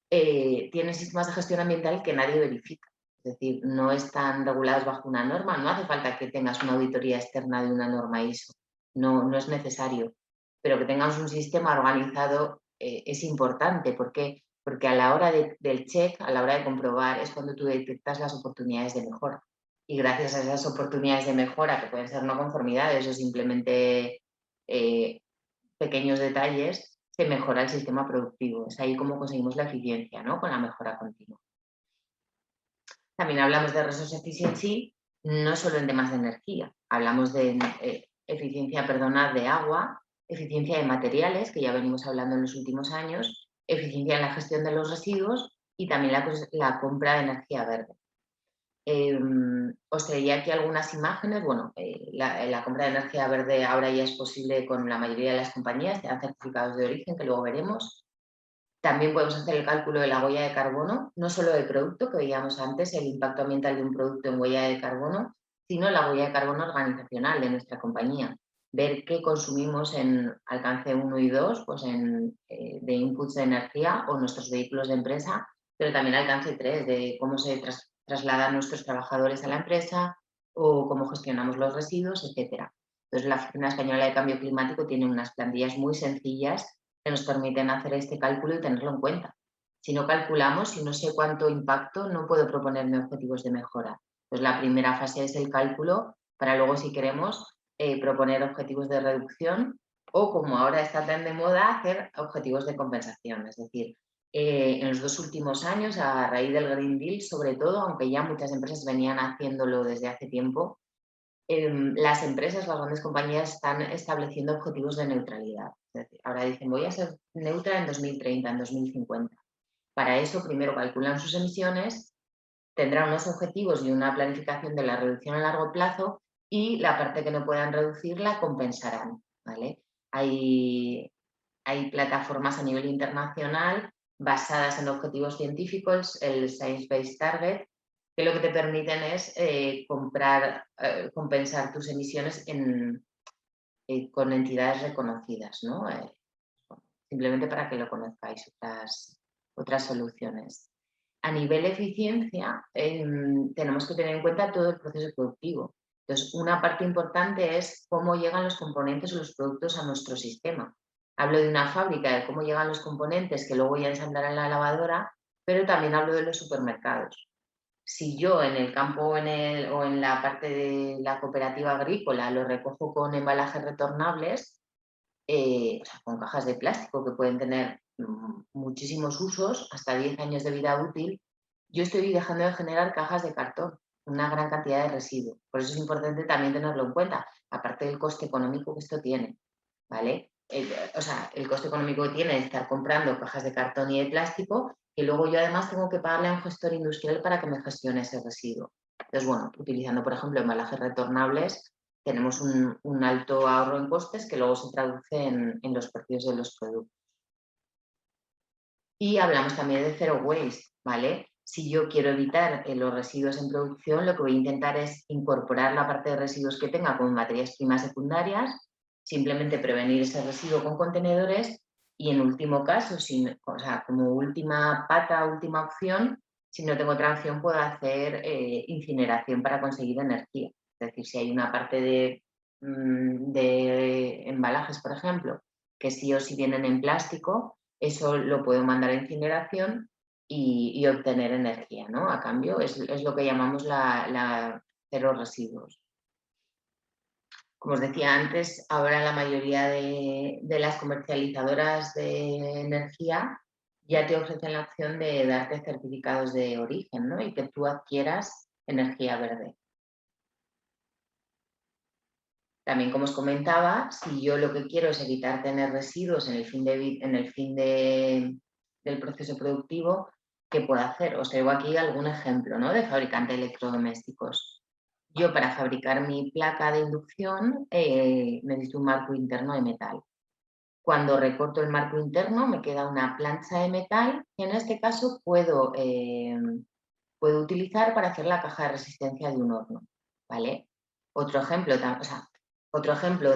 que nadie verifica. Es decir, no están regulados bajo una norma, no hace falta que tengas una auditoría externa de una norma ISO, no es necesario, pero que tengas un sistema organizado es importante. ¿Por qué? Porque a la hora del check, a la hora de comprobar, es cuando tú detectas las oportunidades de mejora. Y gracias a esas oportunidades de mejora, que pueden ser no conformidades o simplemente pequeños detalles, se mejora el sistema productivo. Es ahí como conseguimos la eficiencia, ¿no?, con la mejora continua. También hablamos de resource efficiency, no solo en temas de energía. Hablamos de eficiencia, de agua, eficiencia de materiales, que ya venimos hablando en los últimos años, eficiencia en la gestión de los residuos y también la compra de energía verde. Os traía aquí algunas imágenes. Bueno, la compra de energía verde ahora ya es posible con la mayoría de las compañías, te dan certificados de origen, que luego veremos. También podemos hacer el cálculo de la huella de carbono, no solo del producto, que veíamos antes, el impacto ambiental de un producto en huella de carbono, sino la huella de carbono organizacional de nuestra compañía. Ver qué consumimos en alcance 1 y 2, pues de inputs de energía o nuestros vehículos de empresa, pero también alcance 3, de cómo se traslada a nuestros trabajadores a la empresa o cómo gestionamos los residuos, etcétera. Entonces, la Oficina Española de Cambio Climático tiene unas plantillas muy sencillas que nos permiten hacer este cálculo y tenerlo en cuenta. Si no calculamos, si no sé cuánto impacto, no puedo proponerme objetivos de mejora. Entonces, la primera fase es el cálculo para luego, si queremos, proponer objetivos de reducción o, como ahora está tan de moda, hacer objetivos de compensación. Es decir, en los 2 últimos años, a raíz del Green Deal, sobre todo, aunque ya muchas empresas venían haciéndolo desde hace tiempo, las empresas, las grandes compañías están estableciendo objetivos de neutralidad. Es decir, ahora dicen, voy a ser neutra en 2030, en 2050. Para eso, primero calculan sus emisiones, tendrán unos objetivos y una planificación de la reducción a largo plazo y la parte que no puedan reducir la compensarán, ¿vale? Hay plataformas a nivel internacional basadas en objetivos científicos, el Science Based Target, que lo que te permiten es compensar tus emisiones con entidades reconocidas, ¿no? Simplemente para que lo conozcáis, otras soluciones. A nivel eficiencia, tenemos que tener en cuenta todo el proceso productivo. Entonces, una parte importante es cómo llegan los componentes o los productos a nuestro sistema. Hablo de una fábrica, de cómo llegan los componentes que luego voy a ensamblar en la lavadora, pero también hablo de los supermercados. Si yo en el campo o en la parte de la cooperativa agrícola lo recojo con embalajes retornables, o sea, con cajas de plástico que pueden tener muchísimos usos, hasta 10 años de vida útil, yo estoy dejando de generar cajas de cartón, una gran cantidad de residuos. Por eso es importante también tenerlo en cuenta, aparte del coste económico que esto tiene, ¿vale? O sea, el coste económico que tiene de estar comprando cajas de cartón y de plástico, y luego yo además tengo que pagarle a un gestor industrial para que me gestione ese residuo. Entonces, bueno, utilizando, por ejemplo, embalajes retornables, tenemos un alto ahorro en costes que luego se traduce en los precios de los productos. Y hablamos también de zero waste, ¿vale? Si yo quiero evitar los residuos en producción, lo que voy a intentar es incorporar la parte de residuos que tenga como materias primas secundarias, simplemente prevenir ese residuo con contenedores y, en último caso, o sea, como última pata, última opción, si no tengo otra opción, puedo hacer incineración para conseguir energía. Es decir, si hay una parte de embalajes, por ejemplo, que sí o sí vienen en plástico, eso lo puedo mandar a incineración y obtener energía, ¿no? A cambio, es lo que llamamos la cero residuos. Como os decía antes, ahora la mayoría de las comercializadoras de energía ya te ofrecen la opción de darte certificados de origen, ¿no? Y que tú adquieras energía verde. También, como os comentaba, si yo lo que quiero es evitar tener residuos en el fin del proceso productivo, ¿qué puedo hacer? Os traigo aquí algún ejemplo, ¿no?, de fabricante de electrodomésticos. Yo, para fabricar mi placa de inducción, necesito un marco interno de metal. Cuando recorto el marco interno me queda una plancha de metal que, en este caso, puedo utilizar para hacer la caja de resistencia de un horno, ¿vale? Otro ejemplo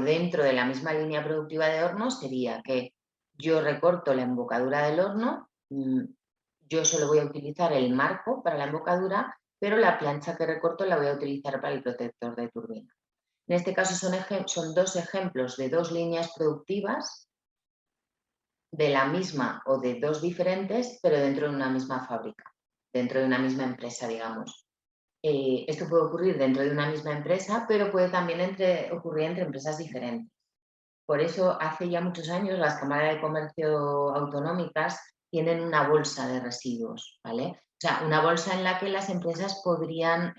dentro de la misma línea productiva de hornos sería que yo recorto la embocadura del horno, yo solo voy a utilizar el marco para la embocadura, pero la plancha que recorto la voy a utilizar para el protector de turbina. En este caso son 2 ejemplos de 2 líneas productivas de la misma o de 2 diferentes, pero dentro de una misma fábrica, dentro de una misma empresa, digamos. Esto puede ocurrir dentro de una misma empresa, pero puede también ocurrir entre empresas diferentes. Por eso, hace ya muchos años, las cámaras de comercio autonómicas tienen una bolsa de residuos, ¿vale? O sea, una bolsa en la que las empresas podrían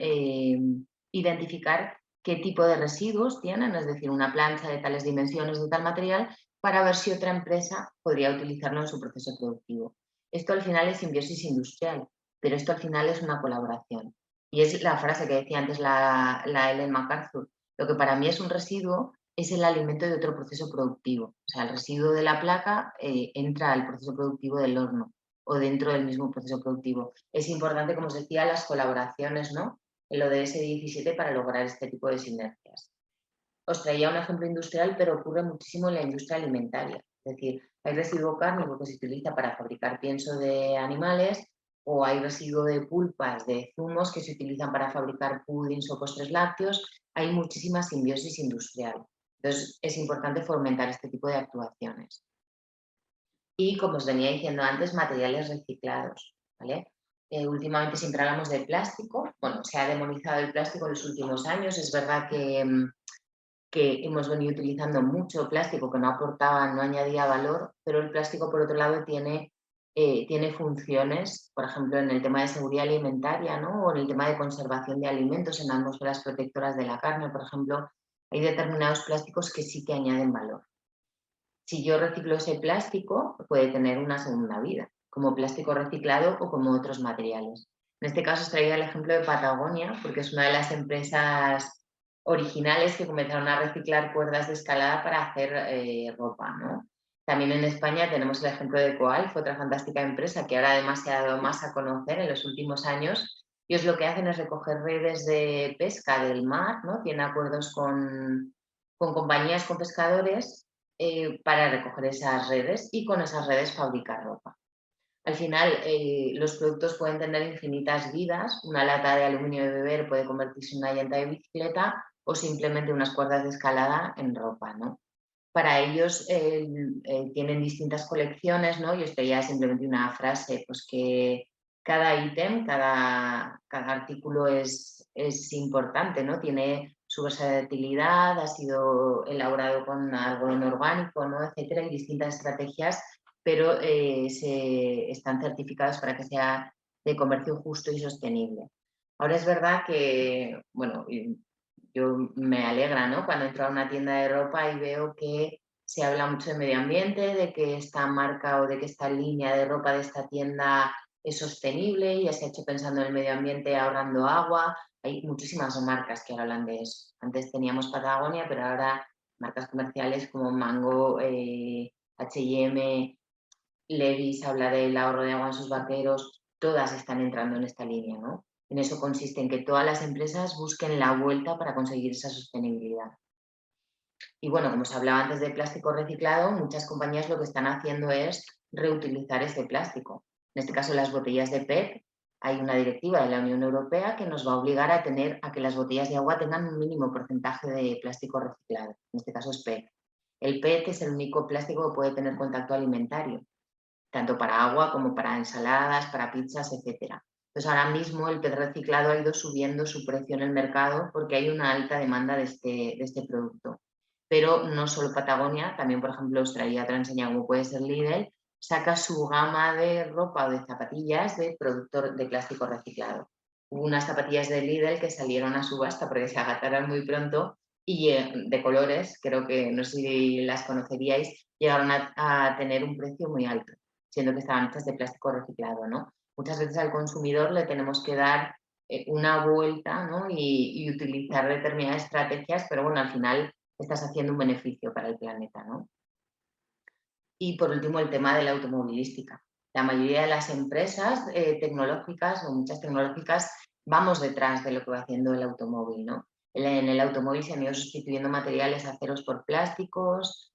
identificar qué tipo de residuos tienen, es decir, una plancha de tales dimensiones, de tal material, para ver si otra empresa podría utilizarlo en su proceso productivo. Esto al final es simbiosis industrial, pero esto al final es una colaboración. Y es la frase que decía antes la Ellen MacArthur: lo que para mí es un residuo es el alimento de otro proceso productivo. O sea, el residuo de la placa entra al proceso productivo del horno o dentro del mismo proceso productivo. Es importante, como os decía, las colaboraciones, ¿no?, el ODS 17, para lograr este tipo de sinergias. Os traía un ejemplo industrial, pero ocurre muchísimo en la industria alimentaria. Es decir, hay residuo cárnico que se utiliza para fabricar pienso de animales, o hay residuo de pulpas de zumos que se utilizan para fabricar pudins o postres lácteos. Hay muchísima simbiosis industrial. Entonces, es importante fomentar este tipo de actuaciones. Y, como os venía diciendo antes, materiales reciclados, ¿vale? Últimamente siempre hablamos de plástico. Bueno, se ha demonizado el plástico en los últimos años. Es verdad que hemos venido utilizando mucho plástico que no aportaba, no añadía valor, pero el plástico, por otro lado, tiene funciones, por ejemplo, en el tema de seguridad alimentaria, ¿no? O en el tema de conservación de alimentos en atmósferas protectoras de la carne, por ejemplo, hay determinados plásticos que sí que añaden valor. Si yo reciclo ese plástico, puede tener una segunda vida, como plástico reciclado o como otros materiales. En este caso os traía el ejemplo de Patagonia, porque es una de las empresas originales que comenzaron a reciclar cuerdas de escalada para hacer ropa, ¿no? También en España tenemos el ejemplo de Coal, fue otra fantástica empresa que ahora además se ha dado más a conocer en los últimos años. Ellos lo que hacen es recoger redes de pesca del mar, ¿no? Tienen acuerdos con compañías, con pescadores, para recoger esas redes y con esas redes fabricar ropa. Al final, los productos pueden tener infinitas vidas. Una lata de aluminio de beber puede convertirse en una llanta de bicicleta o simplemente unas cuerdas de escalada en ropa, ¿no? Para ellos tienen distintas colecciones, ¿no? Y esto ya es simplemente una frase, pues que cada ítem, cada artículo es importante, ¿no? Tiene su versatilidad, ha sido elaborado con algodón orgánico, ¿no? Etcétera, y distintas estrategias, pero están certificados para que sea de comercio justo y sostenible. Ahora es verdad que, bueno, yo me alegra, ¿no? Cuando entro a una tienda de ropa y veo que se habla mucho de medio ambiente, de que esta marca o de que esta línea de ropa de esta tienda es sostenible y ya se ha hecho pensando en el medio ambiente, ahorrando agua. Hay muchísimas marcas que ahora hablan de eso. Antes teníamos Patagonia, pero ahora marcas comerciales como Mango, H&M, Levi's habla del ahorro de agua en sus vaqueros, todas están entrando en esta línea, ¿no? En eso consiste en que todas las empresas busquen la vuelta para conseguir esa sostenibilidad. Y bueno, como os hablaba antes de plástico reciclado, muchas compañías lo que están haciendo es reutilizar este plástico. En este caso, las botellas de PET, hay una directiva de la Unión Europea que nos va a obligar a que las botellas de agua tengan un mínimo porcentaje de plástico reciclado. En este caso es PET. El PET es el único plástico que puede tener contacto alimentario, tanto para agua como para ensaladas, para pizzas, etc. Entonces, ahora mismo el PET reciclado ha ido subiendo su precio en el mercado porque hay una alta demanda de este producto. Pero no solo Patagonia, también, por ejemplo, os traía otra enseña como puede ser Lidl, saca su gama de ropa o de zapatillas de producto de plástico reciclado. Hubo unas zapatillas de Lidl que salieron a subasta porque se agataron muy pronto y de colores, creo que no sé si las conoceríais, llegaron a tener un precio muy alto, siendo que estaban hechas de plástico reciclado, ¿no? Muchas veces al consumidor le tenemos que dar una vuelta, ¿no? y utilizar determinadas estrategias, pero bueno, al final estás haciendo un beneficio para el planeta, ¿no? Y por último, el tema de la automovilística. La mayoría de las empresas tecnológicas o muchas tecnológicas vamos detrás de lo que va haciendo el automóvil, ¿no? En el automóvil se han ido sustituyendo materiales aceros por plásticos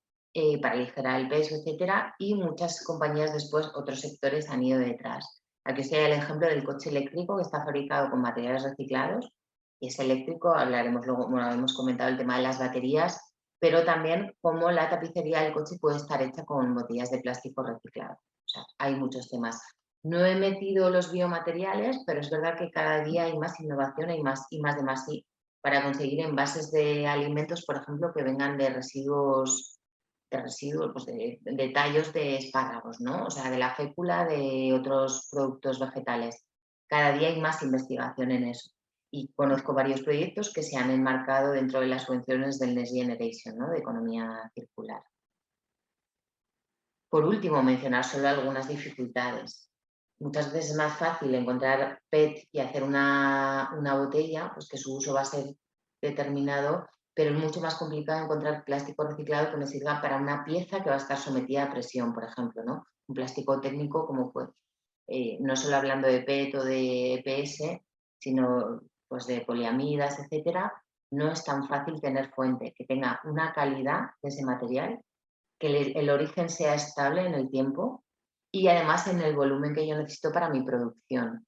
para aligerar el peso, etcétera, y muchas compañías después, otros sectores han ido detrás. Aquí os el ejemplo del coche eléctrico que está fabricado con materiales reciclados y es eléctrico, hablaremos luego, bueno, hemos comentado el tema de las baterías, pero también cómo la tapicería del coche puede estar hecha con botellas de plástico reciclado. O sea, hay muchos temas. No he metido los biomateriales, pero es verdad que cada día hay más innovación, hay más y más de más sí, para conseguir envases de alimentos, por ejemplo, que vengan de residuos, pues de tallos de espárragos, ¿no? O sea, de la fécula de otros productos vegetales. Cada día hay más investigación en eso. Y conozco varios proyectos que se han enmarcado dentro de las subvenciones del Next Generation, ¿no? De economía circular. Por último, mencionar solo algunas dificultades. Muchas veces es más fácil encontrar PET y hacer una botella, pues que su uso va a ser determinado, pero es mucho más complicado encontrar plástico reciclado que me sirva para una pieza que va a estar sometida a presión, por ejemplo, ¿no? Un plástico técnico como pues, no solo hablando de PET o de EPS, sino pues de poliamidas, etcétera, no es tan fácil tener fuente que tenga una calidad de ese material, que el origen sea estable en el tiempo y además en el volumen que yo necesito para mi producción,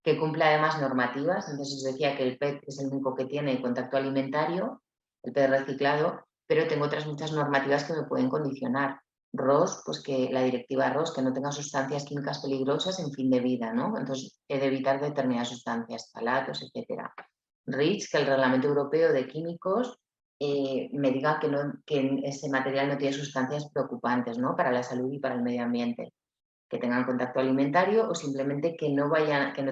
que cumple además normativas. Entonces os decía que el PET es el único que tiene contacto alimentario, el PET reciclado, pero tengo otras muchas normativas que me pueden condicionar. ROS, pues que la directiva ROS, que no tenga sustancias químicas peligrosas en fin de vida, ¿no? Entonces he de evitar determinadas sustancias, ftalatos, etcétera. REACH, que el Reglamento Europeo de Químicos me diga que ese material no tiene sustancias preocupantes, ¿no? Para la salud y para el medio ambiente, que tengan contacto alimentario o simplemente que no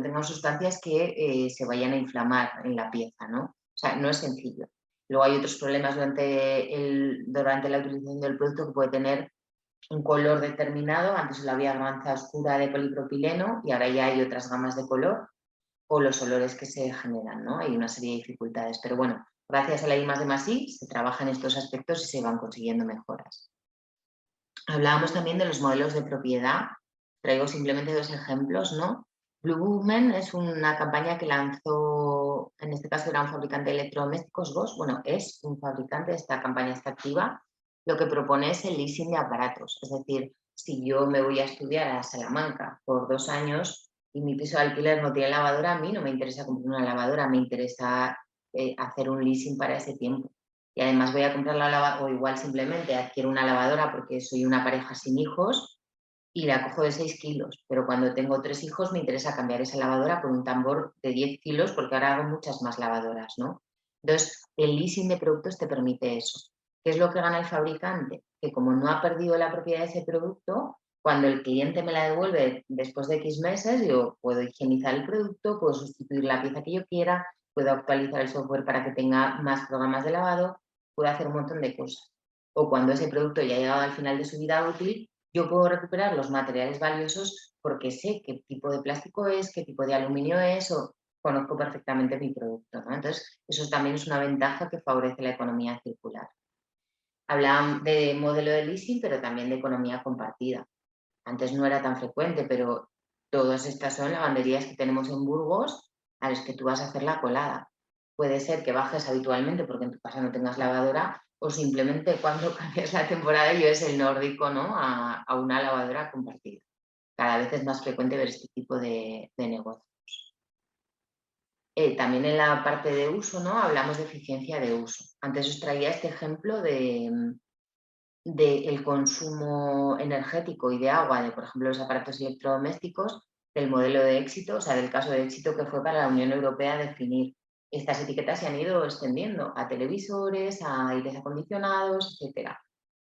tengan sustancias que se vayan a inflamar en la pieza, ¿no? O sea, no es sencillo. Luego hay otros problemas durante la utilización del producto, que puede tener un color determinado. Antes solo había gama oscura de polipropileno y ahora ya hay otras gamas de color, o los olores que se generan, ¿no? Hay una serie de dificultades, pero bueno, gracias a la I+D+I se trabaja en estos aspectos y se van consiguiendo mejoras. Hablábamos también de los modelos de propiedad. Traigo simplemente 2 ejemplos, ¿no? Blue Woman es una campaña que lanzó, en este caso era un fabricante de electrodomésticos, Bosch. Bueno, es un fabricante, esta campaña está activa. Lo que propone es el leasing de aparatos, es decir, si yo me voy a estudiar a Salamanca por 2 años y mi piso de alquiler no tiene lavadora, a mí no me interesa comprar una lavadora, me interesa hacer un leasing para ese tiempo. Y además voy a comprar la lavadora, o igual simplemente adquiero una lavadora porque soy una pareja sin hijos y la cojo de 6 kilos, pero cuando tengo 3 hijos me interesa cambiar esa lavadora por un tambor de 10 kilos porque ahora hago muchas más lavadoras, ¿no? Entonces, el leasing de productos te permite eso. ¿Qué es lo que gana el fabricante? Que como no ha perdido la propiedad de ese producto, cuando el cliente me la devuelve después de X meses, yo puedo higienizar el producto, puedo sustituir la pieza que yo quiera, puedo actualizar el software para que tenga más programas de lavado, puedo hacer un montón de cosas. O cuando ese producto ya ha llegado al final de su vida útil, yo puedo recuperar los materiales valiosos porque sé qué tipo de plástico es, qué tipo de aluminio es, o conozco perfectamente mi producto, ¿no? Entonces, eso también es una ventaja que favorece la economía circular. Hablaban de modelo de leasing, pero también de economía compartida. Antes no era tan frecuente, pero todas estas son lavanderías que tenemos en Burgos a las que tú vas a hacer la colada. Puede ser que bajes habitualmente porque en tu casa no tengas lavadora, o simplemente cuando cambias la temporada y lleves el nórdico, ¿no? a una lavadora compartida. Cada vez es más frecuente ver este tipo de negocio. También en la parte de uso, ¿no? Hablamos de eficiencia de uso. Antes os traía este ejemplo del consumo energético y de agua de, por ejemplo, los aparatos electrodomésticos, del modelo de éxito, o sea, del caso de éxito que fue para la Unión Europea definir. Estas etiquetas se han ido extendiendo a televisores, a aires acondicionados, etcétera.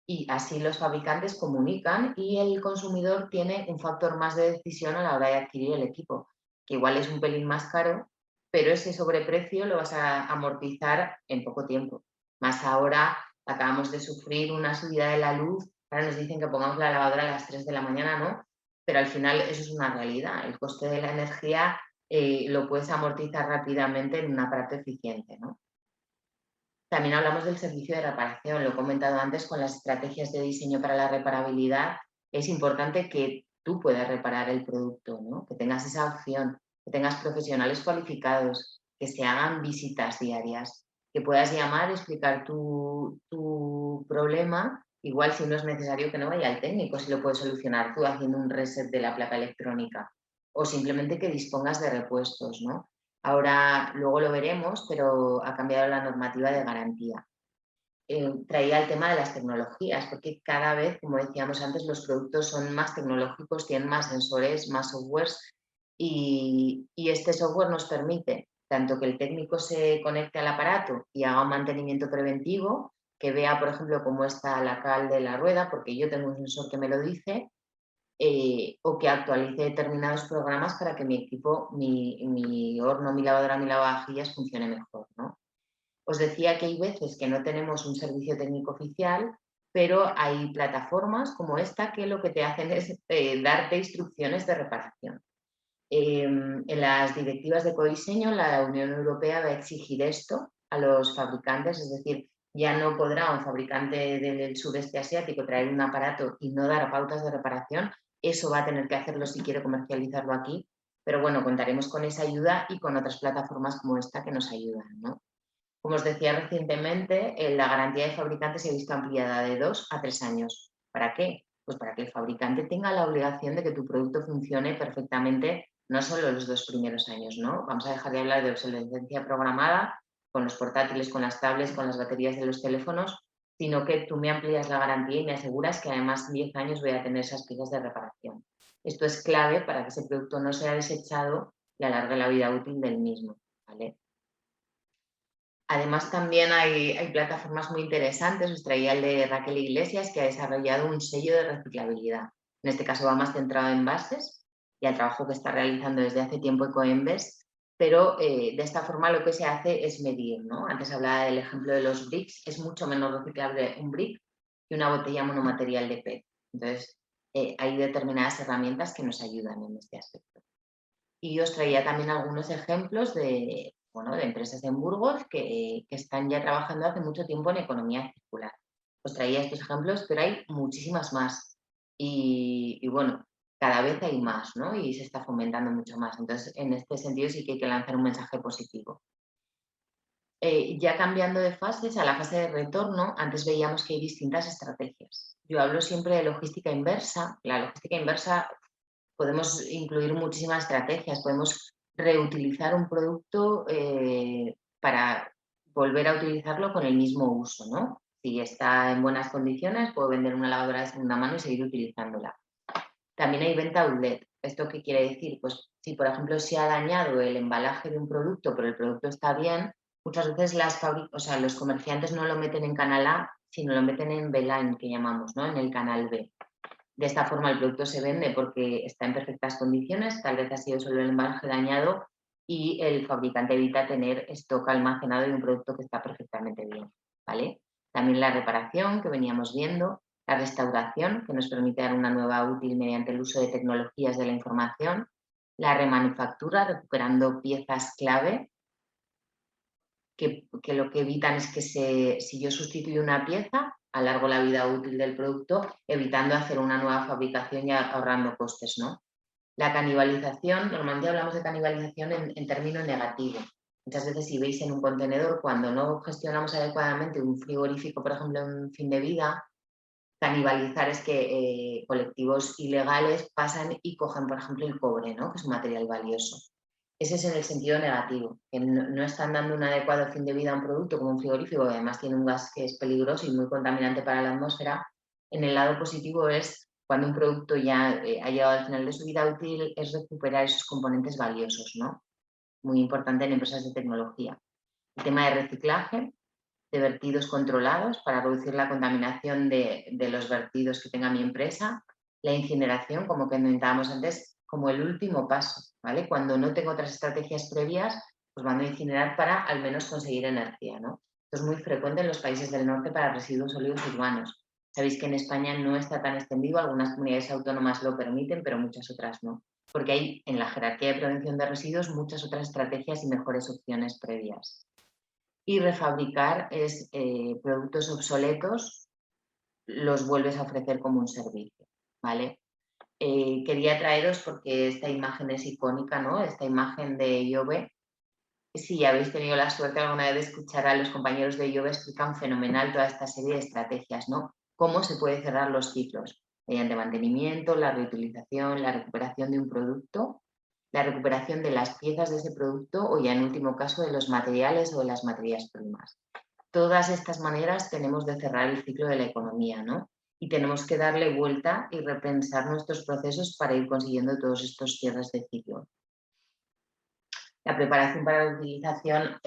Y así los fabricantes comunican y el consumidor tiene un factor más de decisión a la hora de adquirir el equipo, que igual es un pelín más caro, pero ese sobreprecio lo vas a amortizar en poco tiempo. Más ahora acabamos de sufrir una subida de la luz, ahora nos dicen que pongamos la lavadora a las 3 de la mañana, ¿no? Pero al final eso es una realidad. El coste de la energía lo puedes amortizar rápidamente en un aparato eficiente, ¿no? También hablamos del servicio de reparación, lo he comentado antes con las estrategias de diseño para la reparabilidad. Es importante que tú puedas reparar el producto, ¿no? Que tengas esa opción, que tengas profesionales cualificados, que se hagan visitas diarias, que puedas llamar, explicar tu problema. Igual si no es necesario que no vaya al técnico, si lo puedes solucionar tú haciendo un reset de la placa electrónica, o simplemente que dispongas de repuestos, ¿no? Ahora, luego lo veremos, pero ha cambiado la normativa de garantía. Traía el tema de las tecnologías, porque cada vez, como decíamos antes, los productos son más tecnológicos, tienen más sensores, más softwares, y este software nos permite tanto que el técnico se conecte al aparato y haga un mantenimiento preventivo, que vea, por ejemplo, cómo está la cal de la rueda, porque yo tengo un sensor que me lo dice, o que actualice determinados programas para que mi equipo, mi horno, mi lavadora, mi lavavajillas funcione mejor, ¿no? Os decía que hay veces que no tenemos un servicio técnico oficial, pero hay plataformas como esta que lo que te hacen es darte instrucciones de reparación. En las directivas de ecodiseño, la Unión Europea va a exigir esto a los fabricantes, es decir, ya no podrá un fabricante del sudeste asiático traer un aparato y no dar pautas de reparación. Eso va a tener que hacerlo si quiere comercializarlo aquí, pero bueno, contaremos con esa ayuda y con otras plataformas como esta que nos ayudan, ¿no? Como os decía recientemente, la garantía de fabricante se ha visto ampliada de 2 a 3 años. ¿Para qué? Pues para que el fabricante tenga la obligación de que tu producto funcione perfectamente, no solo los 2 primeros años, ¿no? Vamos a dejar de hablar de obsolescencia programada con los portátiles, con las tablets, con las baterías de los teléfonos, sino que tú me amplías la garantía y me aseguras que además en 10 años voy a tener esas piezas de reparación. Esto es clave para que ese producto no sea desechado y alargue la vida útil del mismo, ¿vale? Además, también hay plataformas muy interesantes. Os traía el de Raquel Iglesias, que ha desarrollado un sello de reciclabilidad. En este caso va más centrado en envases y al trabajo que está realizando desde hace tiempo Ecoembes, pero de esta forma lo que se hace es medir, ¿no? Antes hablaba del ejemplo de los bricks, es mucho menos reciclable un brick que una botella monomaterial de PET. Entonces, hay determinadas herramientas que nos ayudan en este aspecto. Y os traía también algunos ejemplos de, bueno, de empresas en Burgos que están ya trabajando hace mucho tiempo en economía circular. Os traía estos ejemplos, pero hay muchísimas más. Y bueno, cada vez hay más, ¿no? Y se está fomentando mucho más. Entonces, en este sentido sí que hay que lanzar un mensaje positivo. Ya cambiando de fases, a la fase de retorno, antes veíamos que hay distintas estrategias. Yo hablo siempre de logística inversa. La logística inversa podemos incluir muchísimas estrategias, podemos reutilizar un producto para volver a utilizarlo con el mismo uso, ¿no? Si está en buenas condiciones, puedo vender una lavadora de segunda mano y seguir utilizándola. También hay venta outlet. ¿Esto qué quiere decir? Pues si, por ejemplo, se ha dañado el embalaje de un producto, pero el producto está bien, muchas veces los comerciantes no lo meten en canal A, sino lo meten en B-Line, que llamamos, ¿no? En el canal B. De esta forma el producto se vende porque está en perfectas condiciones, tal vez ha sido solo el embalaje dañado y el fabricante evita tener stock almacenado de un producto que está perfectamente bien, ¿vale? También la reparación que veníamos viendo, la restauración que nos permite dar una nueva útil mediante el uso de tecnologías de la información, la remanufactura recuperando piezas clave que lo que evitan es que si yo sustituyo una pieza, alargo la vida útil del producto, evitando hacer una nueva fabricación y ahorrando costes, ¿no? La canibalización, normalmente hablamos de canibalización en término negativo. Muchas veces si veis en un contenedor, cuando no gestionamos adecuadamente un frigorífico, por ejemplo, en fin de vida, canibalizar es que colectivos ilegales pasan y cogen, por ejemplo, el cobre, ¿no? Que es un material valioso. Ese es en el sentido negativo, que no están dando un adecuado fin de vida a un producto como un frigorífico, que además tiene un gas que es peligroso y muy contaminante para la atmósfera. En el lado positivo es cuando un producto ya ha llegado al final de su vida útil, es recuperar esos componentes valiosos, ¿no? Muy importante en empresas de tecnología. El tema de reciclaje, de vertidos controlados para reducir la contaminación de los vertidos que tenga mi empresa, la incineración, como comentábamos antes, como el último paso, ¿vale? Cuando no tengo otras estrategias previas, pues mando a incinerar para al menos conseguir energía, ¿no? Esto es muy frecuente en los países del norte para residuos sólidos urbanos. Sabéis que en España no está tan extendido, algunas comunidades autónomas lo permiten, pero muchas otras no, porque hay en la jerarquía de prevención de residuos muchas otras estrategias y mejores opciones previas. Y refabricar es productos obsoletos, los vuelves a ofrecer como un servicio, ¿vale? Quería traeros porque esta imagen es icónica, ¿no? Esta imagen de Iove. Si habéis tenido la suerte alguna vez de escuchar a los compañeros de Iove, explican fenomenal toda esta serie de estrategias, ¿no? Cómo se puede cerrar los ciclos mediante mantenimiento, la reutilización, la recuperación de un producto, la recuperación de las piezas de ese producto o ya en último caso de los materiales o de las materias primas. Todas estas maneras tenemos de cerrar el ciclo de la economía, ¿no? Y tenemos que darle vuelta y repensar nuestros procesos para ir consiguiendo todos estos cierres de ciclo. La preparación para la utilización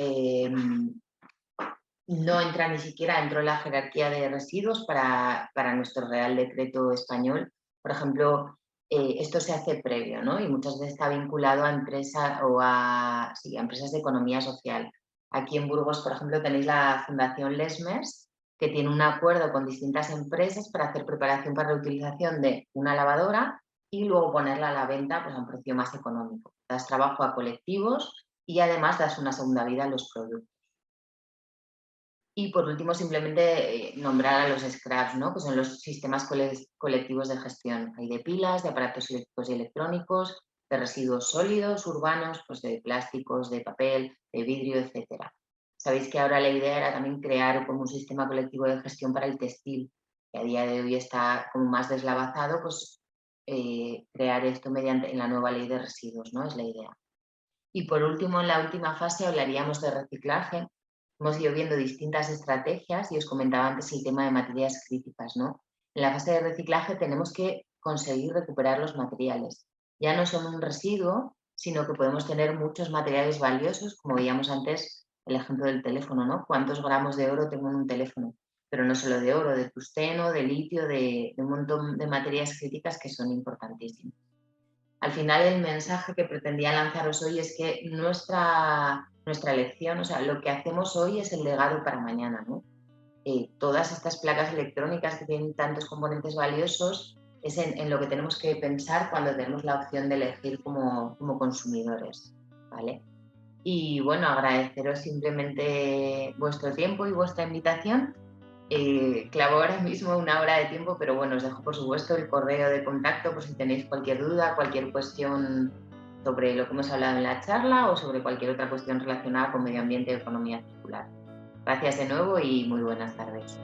no entra ni siquiera dentro de la jerarquía de residuos para nuestro Real Decreto español. Por ejemplo, esto se hace previo, ¿no? Y muchas veces está vinculado a empresas o a empresas de economía social. Aquí en Burgos, por ejemplo, tenéis la Fundación Lesmes, que tiene un acuerdo con distintas empresas para hacer preparación para reutilización de una lavadora y luego ponerla a la venta pues, a un precio más económico. Das trabajo a colectivos y además das una segunda vida a los productos. Y por último, simplemente nombrar a los scraps, ¿no? Que son los sistemas colectivos de gestión. Hay de pilas, de aparatos eléctricos y electrónicos, de residuos sólidos, urbanos, pues de plásticos, de papel, de vidrio, etc. Sabéis que ahora la idea era también crear como un sistema colectivo de gestión para el textil. que a día de hoy está como más deslavazado, pues crear esto mediante en la nueva ley de residuos, ¿no? Es la idea. Y por último, en la última fase hablaríamos de reciclaje. Hemos ido viendo distintas estrategias y os comentaba antes el tema de materias críticas, ¿no? En la fase de reciclaje tenemos que conseguir recuperar los materiales. Ya no son un residuo, sino que podemos tener muchos materiales valiosos, como veíamos antes el ejemplo del teléfono, ¿no? ¿Cuántos gramos de oro tengo en un teléfono? Pero no solo de oro, de tungsteno, de litio, de un montón de materias críticas que son importantísimas. Al final el mensaje que pretendía lanzaros hoy es que nuestra elección, o sea, lo que hacemos hoy es el legado para mañana, ¿no? Todas estas placas electrónicas que tienen tantos componentes valiosos es en lo que tenemos que pensar cuando tenemos la opción de elegir como consumidores, ¿vale? Y bueno, agradeceros simplemente vuestro tiempo y vuestra invitación. Clavo ahora mismo 1 hora de tiempo, pero bueno, os dejo por supuesto el correo de contacto por si tenéis cualquier duda, cualquier cuestión sobre lo que hemos hablado en la charla o sobre cualquier otra cuestión relacionada con medio ambiente y economía circular. Gracias de nuevo y muy buenas tardes.